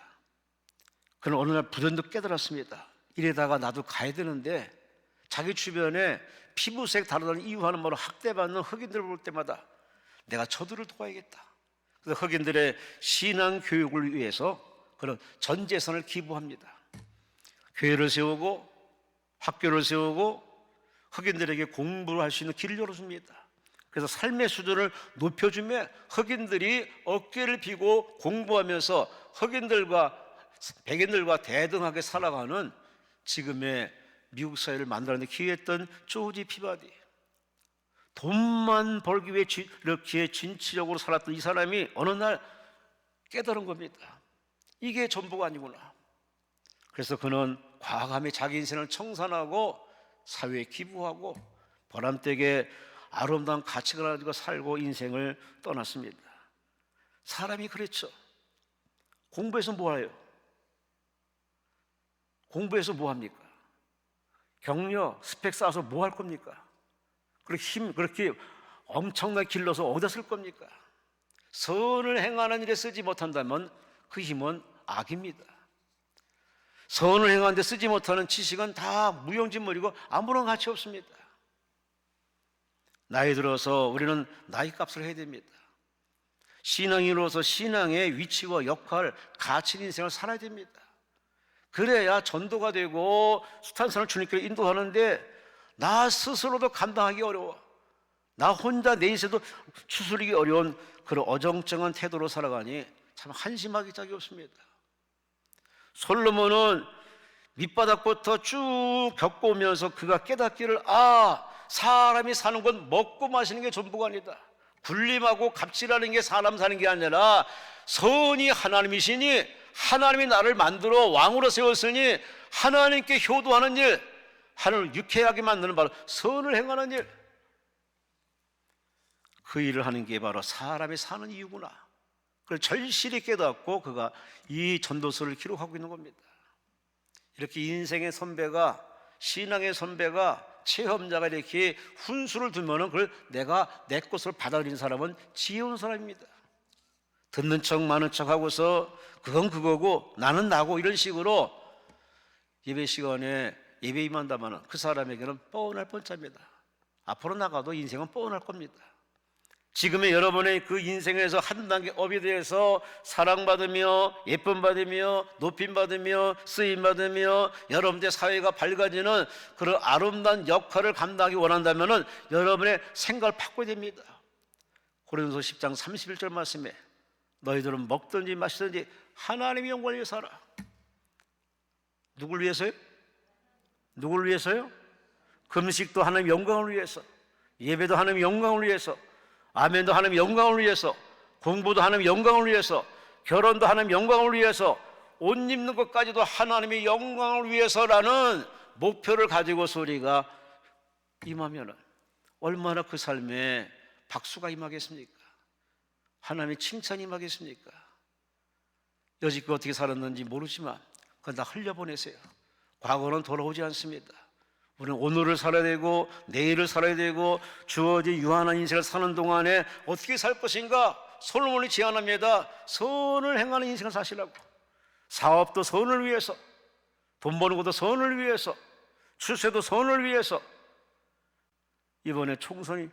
그는 어느 날 불현듯 깨달았습니다. 이래다가 나도 가야 되는데, 자기 주변에 피부색 다르다는 이유 하는 말로 학대받는 흑인들을 볼 때마다 내가 저들을 도와야겠다. 그래서 흑인들의 신앙 교육을 위해서 그런 전 재산을 기부합니다. 교회를 세우고 학교를 세우고 흑인들에게 공부를 할 수 있는 길을 열어줍니다. 그래서 삶의 수준을 높여주며 흑인들이 어깨를 펴고 공부하면서 흑인들과 백인들과 대등하게 살아가는 지금의 미국 사회를 만들어내 기여했던 조지 피바디. 돈만 벌기 위해 이렇게 진취적으로 살았던 이 사람이 어느 날 깨달은 겁니다. 이게 전부가 아니구나. 그래서 그는 과감히 자기 인생을 청산하고 사회에 기부하고 보람되게 아름다운 가치관을 가지고 살고 인생을 떠났습니다. 사람이 그렇죠. 공부해서 뭐해요? 공부해서 뭐합니까? 경력, 스펙 쌓아서 뭐 할 겁니까? 그렇게 엄청나게 길러서 어디다 쓸 겁니까? 선을 행하는 일에 쓰지 못한다면 그 힘은 악입니다. 선을 행하는 데 쓰지 못하는 지식은 다 무용지물이고 아무런 가치 없습니다. 나이 들어서 우리는 나이 값을 해야 됩니다. 신앙인으로서 신앙의 위치와 역할, 가치 있는 인생을 살아야 됩니다. 그래야 전도가 되고 수탄산을 주님께 인도하는데 나 스스로도 감당하기 어려워. 나 혼자 내 인생도 추스르기 어려운 그런 어정쩡한 태도로 살아가니 참 한심하기 짝이 없습니다. 솔로몬은 밑바닥부터 쭉 겪어오면서 그가 깨닫기를, 사람이 사는 건 먹고 마시는 게 전부가 아니다. 군림하고 갑질하는 게 사람 사는 게 아니라 선이 하나님이시니 하나님이 나를 만들어 왕으로 세웠으니 하나님께 효도하는 일, 하나님을 유쾌하게 만드는 바로 선을 행하는 일, 그 일을 하는 게 바로 사람이 사는 이유구나. 그걸 절실히 깨닫고 그가 이 전도서를 기록하고 있는 겁니다. 이렇게 인생의 선배가, 신앙의 선배가, 체험자가 이렇게 훈수를 두면은 그걸 내가 내 것을 받아들인 사람은 지혜로운 사람입니다. 듣는 척 많은 척 하고서 그건 그거고 나는 나고 이런 식으로 예배 시간에 예배 임한다면 그 사람에게는 뻔할 뻔짜입니다. 앞으로 나가도 인생은 뻔할 겁니다. 지금의 여러분의 그 인생에서 한 단계 업이 되어서 사랑받으며 예쁨받으며 높임받으며 쓰임받으며 여러분의 사회가 밝아지는 그런 아름다운 역할을 감당하기 원한다면 여러분의 생각을 바꿔야 됩니다. 고린도서 10장 31절 말씀에 너희들은 먹든지 마시든지 하나님의 영광을 위해서 하라. 누굴 위해서요? 누굴 위해서요? 금식도 하나님의 영광을 위해서, 예배도 하나님의 영광을 위해서, 아멘도 하나님의 영광을 위해서, 공부도 하나님의 영광을 위해서, 결혼도 하나님의 영광을 위해서, 옷 입는 것까지도 하나님의 영광을 위해서라는 목표를 가지고서 우리가 임하면 얼마나 그 삶에 박수가 임하겠습니까? 하나님의 칭찬이 임하겠습니까? 여지껏 어떻게 살았는지 모르지만 그건 다 흘려보내세요. 과거는 돌아오지 않습니다. 우리는 오늘을 살아야 되고 내일을 살아야 되고 주어진 유한한 인생을 사는 동안에 어떻게 살 것인가 솔로몬이 제안합니다. 선을 행하는 인생을 사시라고. 사업도 선을 위해서, 돈 버는 것도 선을 위해서, 출세도 선을 위해서. 이번에 총선이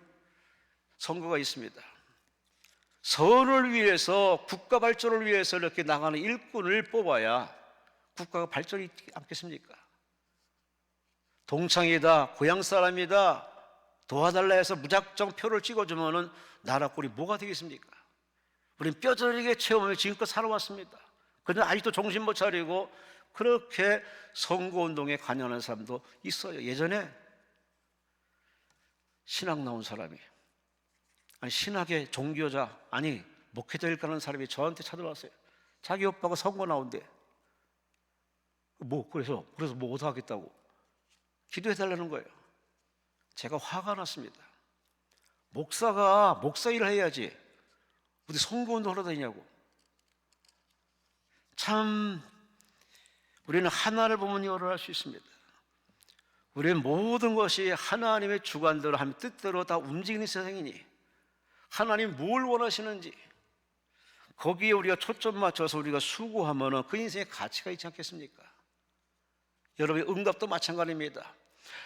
선거가 있습니다. 선을 위해서, 국가 발전을 위해서 이렇게 나가는 일꾼을 뽑아야 국가가 발전이 있지 않겠습니까? 동창이다, 고향 사람이다, 도와달라 해서 무작정 표를 찍어주면 나라 꼴이 뭐가 되겠습니까? 우리는 뼈저리게 체험하며 지금껏 살아왔습니다. 그런데 아직도 정신 못 차리고 그렇게 선거운동에 관여하는 사람도 있어요. 예전에 신학 나온 사람이, 아니 신학의 종교자, 아니 목회자일 까는 사람이 저한테 찾아왔어요. 자기 오빠가 선거 나온대. 그래서 뭐 어떡하겠다고 기도해달라는 거예요. 제가 화가 났습니다. 목사가 목사 일을 해야지 어디 선거운동 하러 다니냐고. 참 우리는 하나를 보면 열을 할 수 있습니다. 우리는 모든 것이 하나님의 주관대로 하나님 뜻대로 다 움직이는 세상이니 하나님 뭘 원하시는지 거기에 우리가 초점 맞춰서 우리가 수고하면 그 인생에 가치가 있지 않겠습니까? 여러분의 응답도 마찬가지입니다.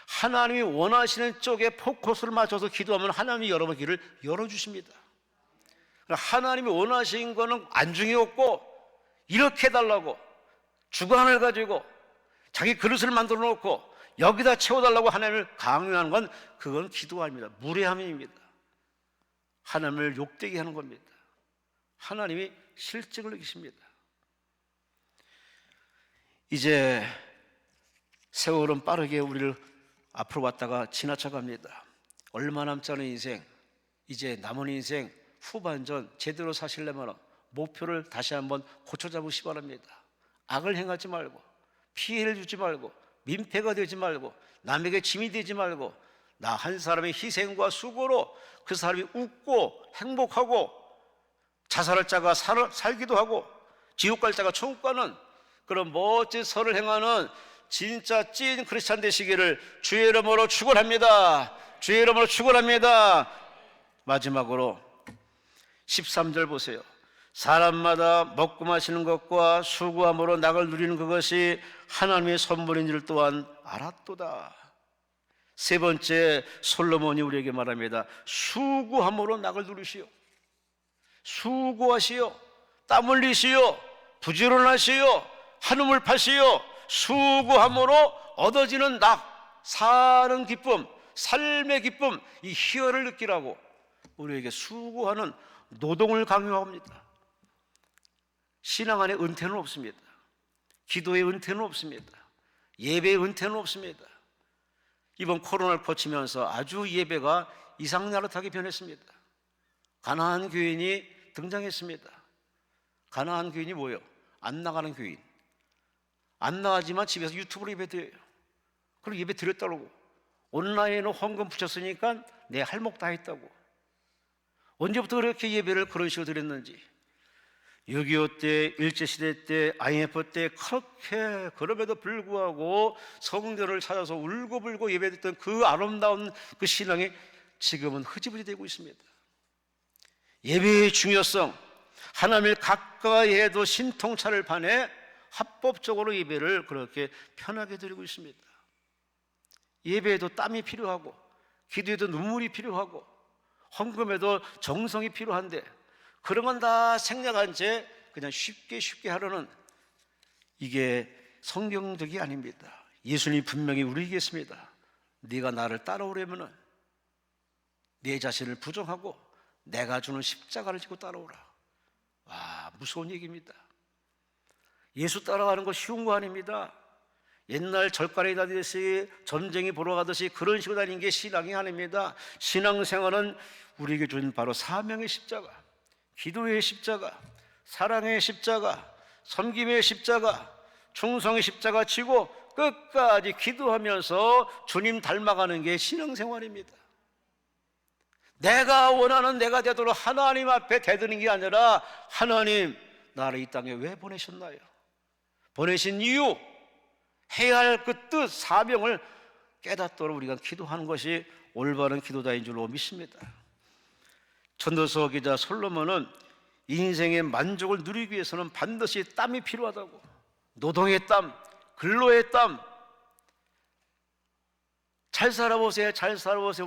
하나님이 원하시는 쪽에 포커스를 맞춰서 기도하면 하나님이 여러분의 길을 열어주십니다. 하나님이 원하신 거는 안중에 없고 이렇게 해달라고 주관을 가지고 자기 그릇을 만들어 놓고 여기다 채워달라고 하나님을 강요하는 건 그건 기도가 아닙니다. 무례함입니다. 하나님을 욕되게 하는 겁니다. 하나님이 실직을 느끼십니다. 이제 세월은 빠르게 우리를 앞으로 왔다가 지나쳐갑니다. 얼마 남지 않은 인생, 이제 남은 인생 후반전 제대로 사시려면 목표를 다시 한번 고쳐잡으시기 바랍니다. 악을 행하지 말고 피해를 주지 말고 민폐가 되지 말고 남에게 짐이 되지 말고 나 한 사람의 희생과 수고로 그 사람이 웃고 행복하고 자살할 자가 살기도 하고 지옥 갈 자가 천국 가는 그런 멋진 선을 행하는 진짜 찐 크리스찬 되시기를 주의 이름으로 축원합니다. 주의 이름으로 축원합니다. 마지막으로 13절 보세요. 사람마다 먹고 마시는 것과 수고함으로 낙을 누리는 그것이 하나님의 선물인 줄 또한 알았도다. 세 번째 솔로몬이 우리에게 말합니다. 수고함으로 낙을 누리시오. 수고하시오. 땀 흘리시오. 부지런하시오. 한움을 파시오. 수고함으로 얻어지는 낙, 사는 기쁨, 삶의 기쁨, 이 희열을 느끼라고 우리에게 수고하는 노동을 강요합니다. 신앙 안에 은퇴는 없습니다. 기도의 은퇴는 없습니다. 예배의 은퇴는 없습니다. 이번 코로나를 거치면서 아주 예배가 이상야릇하게 변했습니다. 가난한 교인이 등장했습니다. 가난한 교인이 뭐예요? 안 나가는 교인. 안 나가지만 집에서 유튜브로 예배 드려요. 그리고 예배 드렸다고. 온라인으로 헌금 붙였으니까 내 할 목 다 했다고. 언제부터 그렇게 예배를 그런 식으로 드렸는지, 6.25 때, 일제시대 때, IMF 때 그렇게 그럼에도 불구하고 성전을 찾아서 울고불고 예배드렸던 그 아름다운 그 신앙이 지금은 흐지부지 되고 있습니다. 예배의 중요성, 하나님을 가까이 해도 신통차를 반해 합법적으로 예배를 그렇게 편하게 드리고 있습니다. 예배에도 땀이 필요하고, 기도에도 눈물이 필요하고, 헌금에도 정성이 필요한데, 그런 건 다 생략한 채 그냥 쉽게 하려는, 이게 성경적이 아닙니다. 예수님이 분명히 우리에게 했습니다. 네가 나를 따라오려면 네 자신을 부정하고 내가 주는 십자가를 지고 따라오라. 와, 무서운 얘기입니다. 예수 따라가는 거 쉬운 거 아닙니다. 옛날 절간에 다니듯이, 전쟁이 보러 가듯이 그런 식으로 다니는 게 신앙이 아닙니다. 신앙생활은 우리에게 준 바로 사명의 십자가, 기도의 십자가, 사랑의 십자가, 섬김의 십자가, 충성의 십자가 지고 끝까지 기도하면서 주님 닮아가는 게 신앙생활입니다. 내가 원하는 내가 되도록 하나님 앞에 대드는 게 아니라, 하나님, 나를 이 땅에 왜 보내셨나요? 보내신 이유, 해야 할 그 뜻, 사명을 깨닫도록 우리가 기도하는 것이 올바른 기도자인 줄로 믿습니다. 전도서 기자 솔로몬은 인생의 만족을 누리기 위해서는 반드시 땀이 필요하다고, 노동의 땀, 근로의 땀, 잘 살아보세요.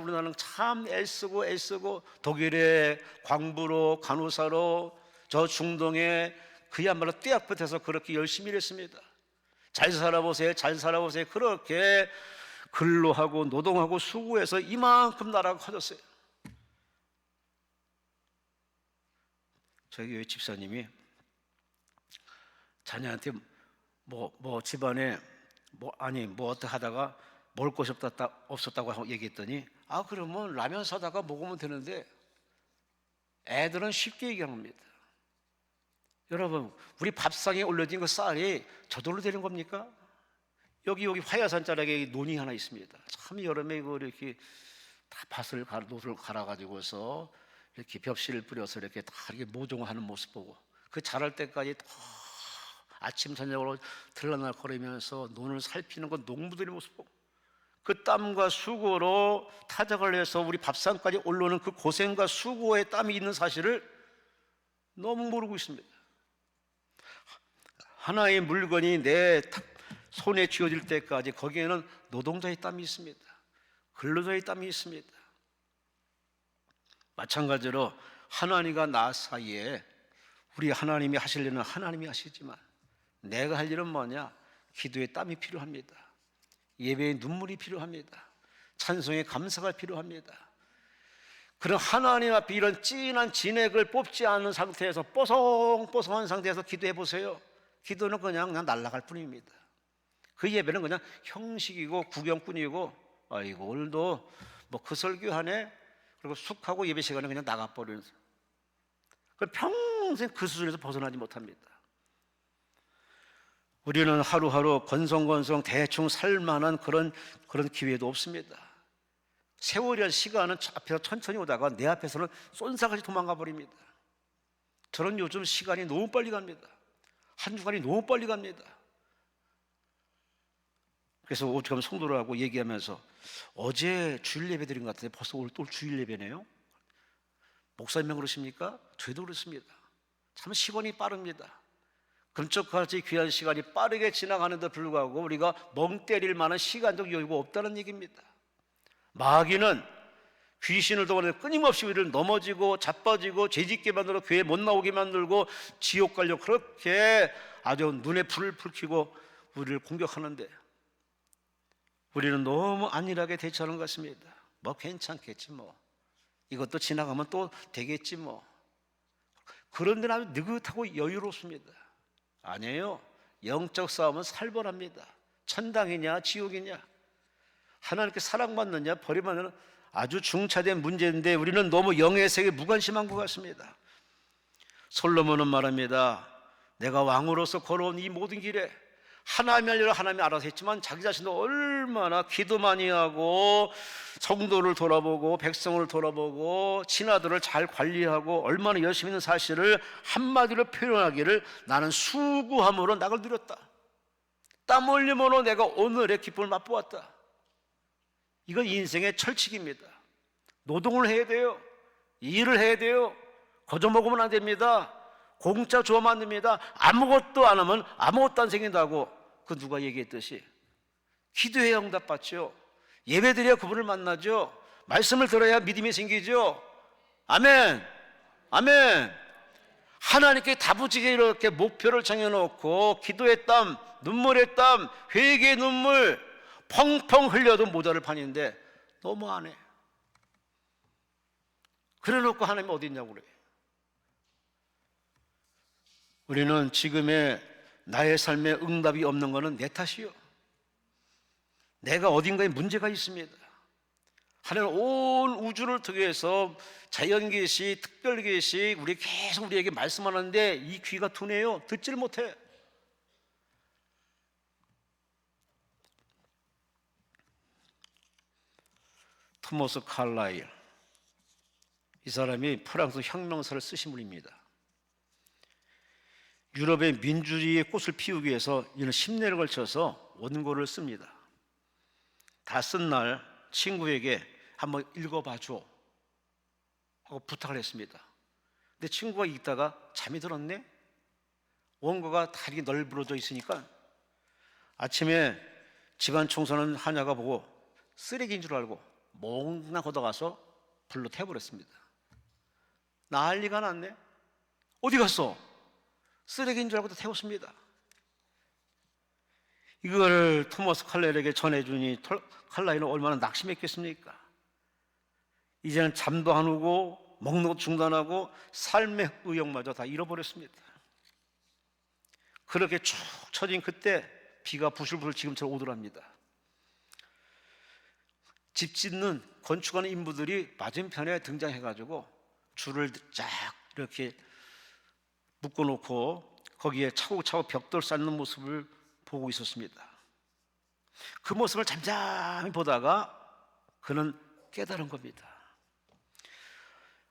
우리나라는 참 애쓰고 독일의 광부로, 간호사로, 저 중동에 그야말로 떼약볕에서 그렇게 열심히 일했습니다. 잘 살아보세요. 그렇게 근로하고 노동하고 수고해서 이만큼 나라가 커졌어요. 저희 교회 집사님이 자녀한테 집안에 어떻게 하다가 먹을 것이 없었다고 얘기했더니, 그러면 라면 사다가 먹으면 되는데, 애들은 쉽게 얘기합니다. 여러분, 우리 밥상에 올려진 그 쌀이 저절로 되는 겁니까? 여기 화야산 자락에 논이 하나 있습니다. 참 여름에 이렇게 다 노를 갈아가지고서 이렇게 벽실을 뿌려서 이렇게 다 이렇게 모종하는 모습 보고, 그 자랄 때까지 아침 저녁으로 들락날거리면서 논을 살피는 그 농부들의 모습 보고, 그 땀과 수고로 타작을 해서 우리 밥상까지 올라오는 그 고생과 수고의 땀이 있는 사실을 너무 모르고 있습니다. 하나의 물건이 내 손에 쥐어질 때까지 거기에는 노동자의 땀이 있습니다. 근로자의 땀이 있습니다. 마찬가지로 하나님과 나 사이에, 우리 하나님이 하실 일은 하나님이 하시지만 내가 할 일은 뭐냐? 기도의 땀이 필요합니다. 예배의 눈물이 필요합니다. 찬송의 감사가 필요합니다. 그런 하나님 앞에 이런 진한 진액을 뽑지 않은 상태에서, 뽀송뽀송한 상태에서 기도해 보세요. 기도는 그냥 날아갈 뿐입니다. 그 예배는 그냥 형식이고 구경꾼이고, 오늘도 그 설교하네, 그리고 숙하고 예배 시간에 그냥 나가버리는, 평생 그 수준에서 벗어나지 못합니다. 우리는 하루하루 건성건성 대충 살만한 그런 기회도 없습니다. 세월이라는 시간은 앞에서 천천히 오다가 내 앞에서는 쏜사같이 도망가 버립니다. 저는 요즘 시간이 너무 빨리 갑니다. 한 주간이 너무 빨리 갑니다. 그래서 오죽하면 성도들하고 얘기하면서, 어제 주일 예배 드린 것 같은데 벌써 오늘 또 주일 예배네요. 목사님만 그러십니까? 저희도 그렇습니다. 참 시간이 빠릅니다. 금쪽같이 귀한 시간이 빠르게 지나가는데 불구하고 우리가 멍 때릴 만한 시간적 여유가 없다는 얘기입니다. 마귀는 귀신을 동원해 끊임없이 우리를 넘어지고 자빠지고 죄짓게 만들어 교회 못 나오게 만들고 지옥 가려고 그렇게 아주 눈에 불을 붉히고 우리를 공격하는데, 우리는 너무 안일하게 대처하는 것 같습니다. 괜찮겠지, 이것도 지나가면 또 되겠지, 그런 데는 아주 느긋하고 여유롭습니다. 아니에요. 영적 싸움은 살벌합니다. 천당이냐 지옥이냐, 하나님께 사랑받느냐 버림받느냐, 아주 중차대한 문제인데 우리는 너무 영의 세계에 무관심한 것 같습니다. 솔로몬은 말합니다. 내가 왕으로서 걸어온 이 모든 길에 하나님이 할 일을 하나님이 알아서 했지만 자기 자신도 얼마나 기도 많이 하고 성도를 돌아보고 백성을 돌아보고 친아들을 잘 관리하고 얼마나 열심히 있는 사실을 한마디로 표현하기를 나는 수고함으로 낙을 누렸다. 땀 흘림으로 내가 오늘의 기쁨을 맛보았다. 이건 인생의 철칙입니다. 노동을 해야 돼요. 일을 해야 돼요. 거저 먹으면 안 됩니다. 공짜 주어만 안 됩니다. 아무것도 안 하면 아무것도 안 생긴다고 그 누가 얘기했듯이 기도해야 응답받죠. 예배드려야 그분을 만나죠. 말씀을 들어야 믿음이 생기죠. 아멘. 아멘. 하나님께 다부지게 이렇게 목표를 정해놓고 기도의 땀, 눈물의 땀, 회개의 눈물 펑펑 흘려도 모자를 판인데 너무 안 해. 그래놓고 하나님 어디 있냐고 그래. 우리는 지금의 나의 삶에 응답이 없는 것은 내 탓이요. 내가 어딘가에 문제가 있습니다. 하나님은 온 우주를 통해서 자연계시, 특별계시 우리에게 말씀하는데 이 귀가 둔해요. 듣지를 못해. 토머스 칼라일, 이 사람이 프랑스 혁명서를 쓰신 분입니다. 유럽의 민주주의의 꽃을 피우기 위해서 이는 10년에 걸쳐서 원고를 씁니다. 다 쓴 날 친구에게 한번 읽어봐 줘 하고 부탁을 했습니다. 근데 친구가 읽다가 잠이 들었네. 원고가 다 이렇게 널브러져 있으니까 아침에 집안 청소는 하냐가 보고 쓰레기인 줄 알고 몽땅 걷어가서 불로 태워버렸습니다. 난리가 났네. 어디 갔어? 쓰레기인 줄 알고 태웠습니다. 이걸 토머스 칼라일에게 전해주니 칼라일은 얼마나 낙심했겠습니까? 이제는 잠도 안 오고 먹는 것 중단하고 삶의 의욕마저 다 잃어버렸습니다. 그렇게 축 처진 그때 비가 부슬부슬 지금처럼 오더랍니다. 집 짓는 건축하는 인부들이 맞은편에 등장해가지고 줄을 쫙 이렇게 묶어놓고 거기에 차곡차곡 벽돌 쌓는 모습을 보고 있었습니다. 그 모습을 잠잠히 보다가 그는 깨달은 겁니다.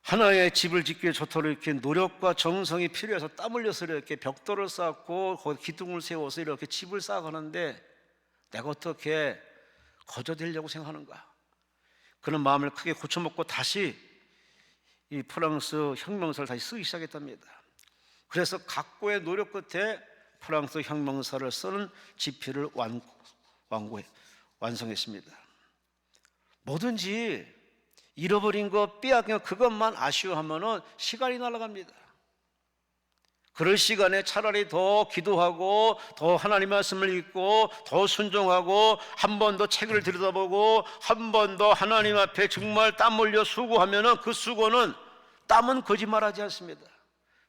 하나의 집을 짓기 위해 저토록 이렇게 노력과 정성이 필요해서 땀 흘려서 이렇게 벽돌을 쌓고 거기 기둥을 세워서 이렇게 집을 쌓아가는데 내가 어떻게 거저 되려고 생각하는가? 그는 마음을 크게 고쳐먹고 다시 이 프랑스 혁명서를 다시 쓰기 시작했답니다. 그래서 각고의 노력 끝에 프랑스 혁명서를 쓰는 지필을 완성했습니다. 뭐든지 잃어버린 것, 빼앗긴 것 그것만 아쉬워하면 시간이 날아갑니다. 그럴 시간에 차라리 더 기도하고 더 하나님 말씀을 읽고 더 순종하고 한 번 더 책을 들여다보고 한 번 더 하나님 앞에 정말 땀 흘려 수고하면 그 수고는 땀은 거짓말하지 않습니다.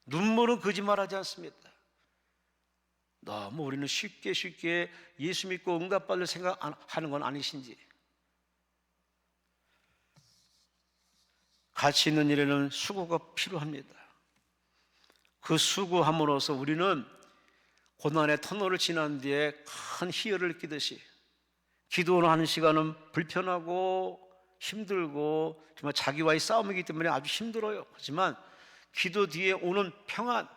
눈물은 거짓말하지 않습니다. 너무 우리는 쉽게 예수 믿고 응답받을 생각하는 건 아니신지. 가치 있는 일에는 수고가 필요합니다. 그 수고함으로써 우리는 고난의 터널을 지난 뒤에 큰 희열을 느끼듯이 기도를 하는 시간은 불편하고 힘들고 정말 자기와의 싸움이기 때문에 아주 힘들어요. 하지만 기도 뒤에 오는 평안,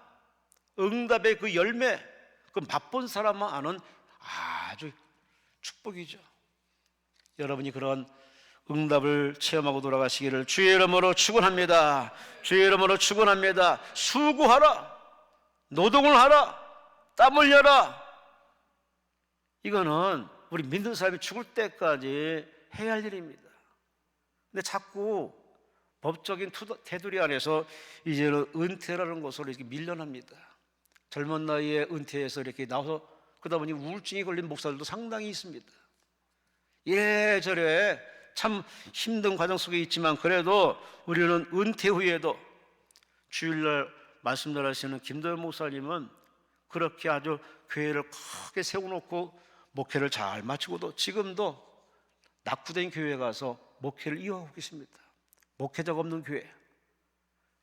응답의 그 열매, 그 맛본 사람만 아는 아주 축복이죠. 여러분이 그런 응답을 체험하고 돌아가시기를 주의 이름으로 축원합니다. 주의 이름으로 축원합니다. 수고하라, 노동을 하라, 땀 흘려라. 이거는 우리 믿는 사람이 죽을 때까지 해야 할 일입니다. 근데 자꾸 법적인 테두리 안에서 이제는 은퇴라는 것으로 이렇게 밀려납니다. 젊은 나이에 은퇴해서 이렇게 나와서 그러다 보니 우울증이 걸린 목사들도 상당히 있습니다. 이래저래 참 힘든 과정 속에 있지만 그래도 우리는 은퇴 후에도 주일날 말씀 전하시는 김도현 목사님은 그렇게 아주 교회를 크게 세워놓고 목회를 잘 마치고도 지금도 낙후된 교회에 가서 목회를 이어가고 계십니다. 목회자가 없는 교회,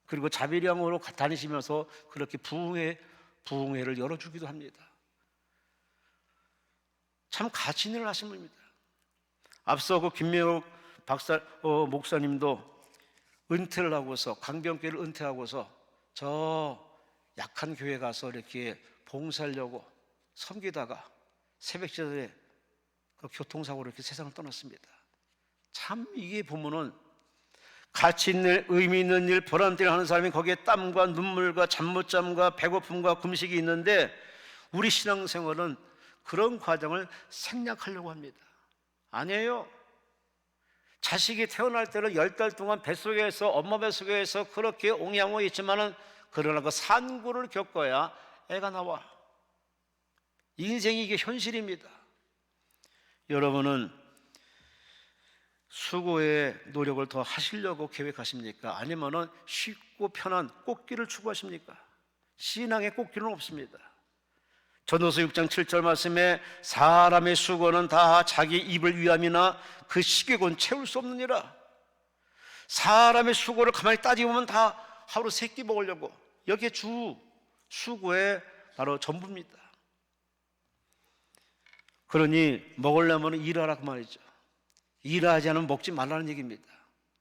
그리고 자비량으로 다니시면서 그렇게 부흥회를 열어주기도 합니다. 참 가치 있는 일을 하신 분입니다. 앞서 그 김명욱 목사님도 은퇴를 하고서, 강병교회를 은퇴하고서 저 약한 교회 가서 이렇게 봉사하려고 섬기다가 새벽전에 그 교통사고로 이렇게 세상을 떠났습니다. 참 이게 보면은 가치 있는 의미 있는 일, 보람된 일 하는 사람이 거기에 땀과 눈물과 잠 못 잠과 배고픔과 금식이 있는데, 우리 신앙생활은 그런 과정을 생략하려고 합니다. 아니에요. 자식이 태어날 때는 10달 동안 뱃속에서, 엄마 뱃속에서 그렇게 옹양호 있지만은, 그러나 그 산고를 겪어야 애가 나와. 인생이 이게 현실입니다. 여러분은 수고의 노력을 더 하시려고 계획하십니까? 아니면은 쉽고 편한 꽃길을 추구하십니까? 신앙의 꽃길은 없습니다. 전도서 6장 7절 말씀에 사람의 수고는 다 자기 입을 위함이나 그 식욕은 채울 수 없느니라. 사람의 수고를 가만히 따지보면 다 하루 3끼 먹으려고, 여기에 주 수고의 바로 전부입니다. 그러니 먹으려면 일하라 그 말이죠. 일하지 않으면 먹지 말라는 얘기입니다.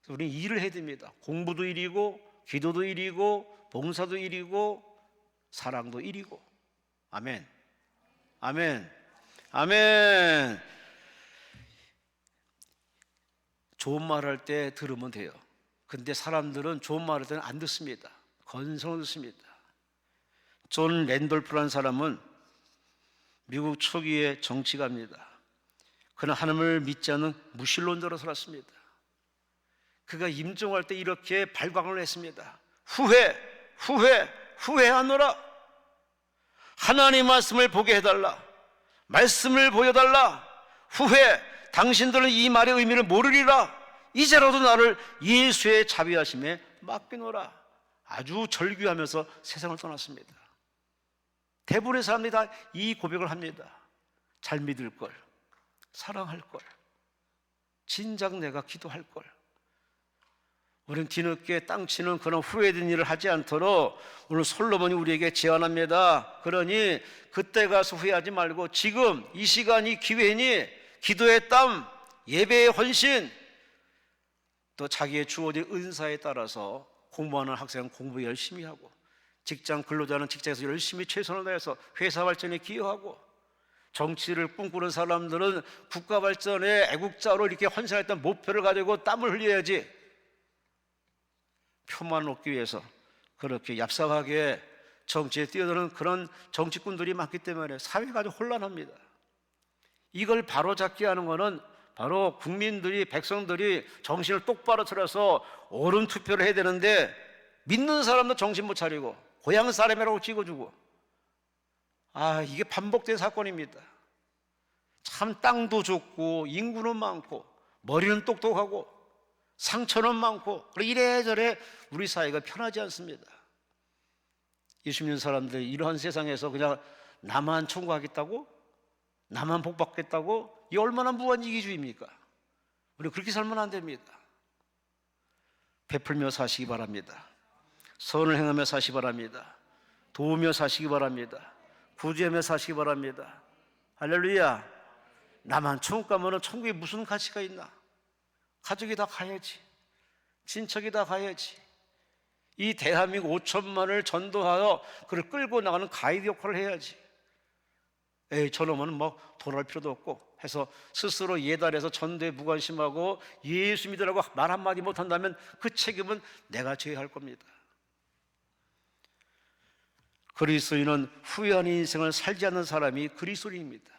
우리는 일을 해야 됩니다. 공부도 일이고, 기도도 일이고, 봉사도 일이고, 사랑도 일이고. 아멘. 아멘. 아멘. 좋은 말 할 때 들으면 돼요. 근데 사람들은 좋은 말 할 때는 안 듣습니다. 건성을 듣습니다. 존 랜돌프라는 사람은 미국 초기의 정치가입니다. 그는 하나님을 믿지 않는 무신론자로 살았습니다. 그가 임종할 때 이렇게 발광을 했습니다. 후회하노라. 하나님 말씀을 보게 해달라. 말씀을 보여달라. 당신들은 이 말의 의미를 모르리라. 이제라도 나를 예수의 자비하심에 맡기노라. 아주 절규하면서 세상을 떠났습니다. 대부분의 사람들이 다 이 고백을 합니다. 잘 믿을 걸, 사랑할 걸, 진작 내가 기도할 걸. 우리는 뒤늦게 땅치는 그런 후회된 일을 하지 않도록 오늘 솔로몬이 우리에게 제안합니다. 그러니 그때 가서 후회하지 말고 지금 이 시간이 기회니 기도의 땀, 예배의 헌신, 또 자기의 주어진 은사에 따라서 공부하는 학생은 공부 열심히 하고, 직장 근로자는 직장에서 열심히 최선을 다해서 회사 발전에 기여하고, 정치를 꿈꾸는 사람들은 국가 발전에 애국자로 이렇게 헌신했던 목표를 가지고 땀을 흘려야지, 표만 얻기 위해서 그렇게 얍삽하게 정치에 뛰어드는 그런 정치꾼들이 많기 때문에 사회가 아주 혼란합니다. 이걸 바로잡게 하는 것은 바로 국민들이, 백성들이 정신을 똑바로 차려서 옳은 투표를 해야 되는데, 믿는 사람도 정신 못 차리고 고향 사람이라고 찍어주고, 이게 반복된 사건입니다. 참 땅도 좋고 인구는 많고 머리는 똑똑하고 상처는 많고, 이래저래 우리 사회가 편하지 않습니다. 20년 사람들이 이러한 세상에서 그냥 나만 청구하겠다고, 나만 복받겠다고, 이 얼마나 무한이기주의입니까? 우리 그렇게 살면 안 됩니다. 베풀며 사시기 바랍니다. 선을 행하며 사시기 바랍니다. 도우며 사시기 바랍니다. 구제하며 사시기 바랍니다. 할렐루야. 나만 천국 가면 천국에 무슨 가치가 있나? 가족이 다 가야지, 친척이 다 가야지. 이 대한민국 5천만을 전도하여 그를 끌고 나가는 가이드 역할을 해야지. 저놈은 돌아갈 필요도 없고 해서 스스로 예단해서 전도에 무관심하고 예수 믿으라고 말 한마디 못한다면 그 책임은 내가 져야 할 겁니다. 그리스도인은 후회하는 인생을 살지 않는 사람이 그리스도인입니다.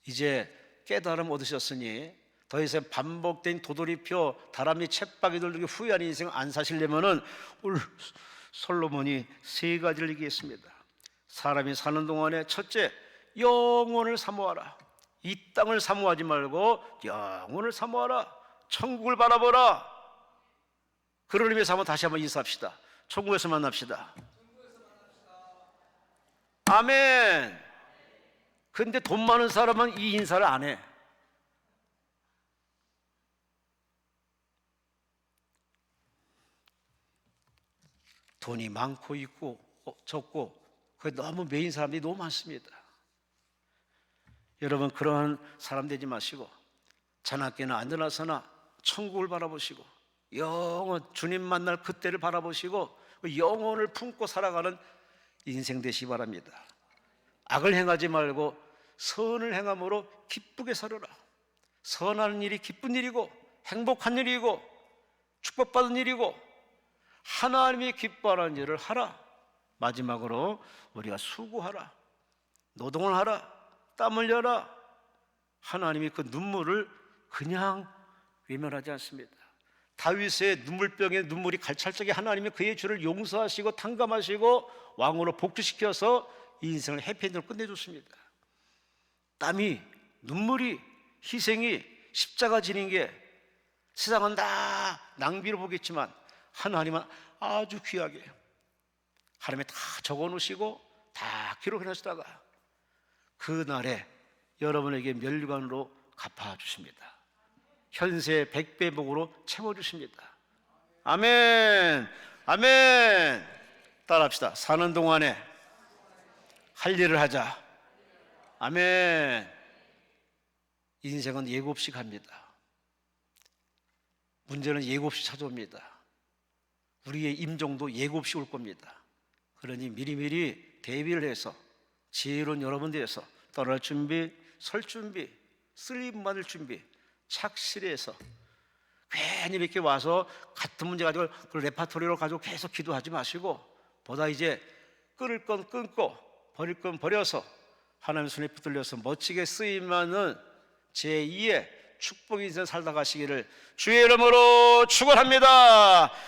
이제 깨달음 얻으셨으니 더 이상 반복된 도돌이표, 다람쥐 쳇바퀴 돌리기 후회하는 인생 안 사시려면은 오늘 솔로몬이 3가지를 얘기했습니다. 사람이 사는 동안에 첫째, 영혼을 사모하라. 이 땅을 사모하지 말고 영혼을 사모하라. 천국을 바라보라. 그를 위해서 다시 한번 인사합시다. 천국에서 만납시다. 아멘. 근데 돈 많은 사람은 이 인사를 안 해. 돈이 많고 있고 적고 그게 너무 메인 사람들이 너무 많습니다. 여러분 그러한 사람 되지 마시고 자나깨나 앉아나서나 천국을 바라보시고 영원 주님 만날 그때를 바라보시고 그 영혼을 품고 살아가는 인생 되시기 바랍니다. 악을 행하지 말고 선을 행함으로 기쁘게 살아라. 선하는 일이 기쁜 일이고 행복한 일이고 축복받은 일이고 하나님이 기뻐하는 일을 하라. 마지막으로 우리가 수고하라. 노동을 하라. 땀 흘려라. 하나님이 그 눈물을 그냥 외면하지 않습니다. 다윗의 눈물병에 눈물이 갈찰 적에 하나님이 그의 죄를 용서하시고 탕감하시고 왕으로 복주시켜서 이 인생을 해피엔딩으로 끝내줬습니다. 땀이, 눈물이, 희생이, 십자가 지는 게 세상은 다 낭비로 보겠지만 하나님은 아주 귀하게 하나님이 다 적어놓으시고 다 기록해놨다가 그날에 여러분에게 멸류관으로 갚아주십니다. 현세 100배 복으로 채워주십니다. 아멘. 아멘. 따라합시다. 사는 동안에 할 일을 하자. 아멘. 인생은 예고 없이 갑니다. 문제는 예고 없이 찾아옵니다. 우리의 임종도 예고 없이 올 겁니다. 그러니 미리미리 대비를 해서 지혜로운 여러분 되어서 떠날 준비, 설 준비, 쓸림 받을 준비 착실히 해서 괜히 이렇게 와서 같은 문제 가지고 그 레파토리로 가지고 계속 기도하지 마시고 보다 이제 끊을 건 끊고 버릴 건 버려서 하나님 손에 붙들려서 멋지게 쓰임하는 제2의 축복 인생 살다 가시기를 주의 이름으로 축원합니다.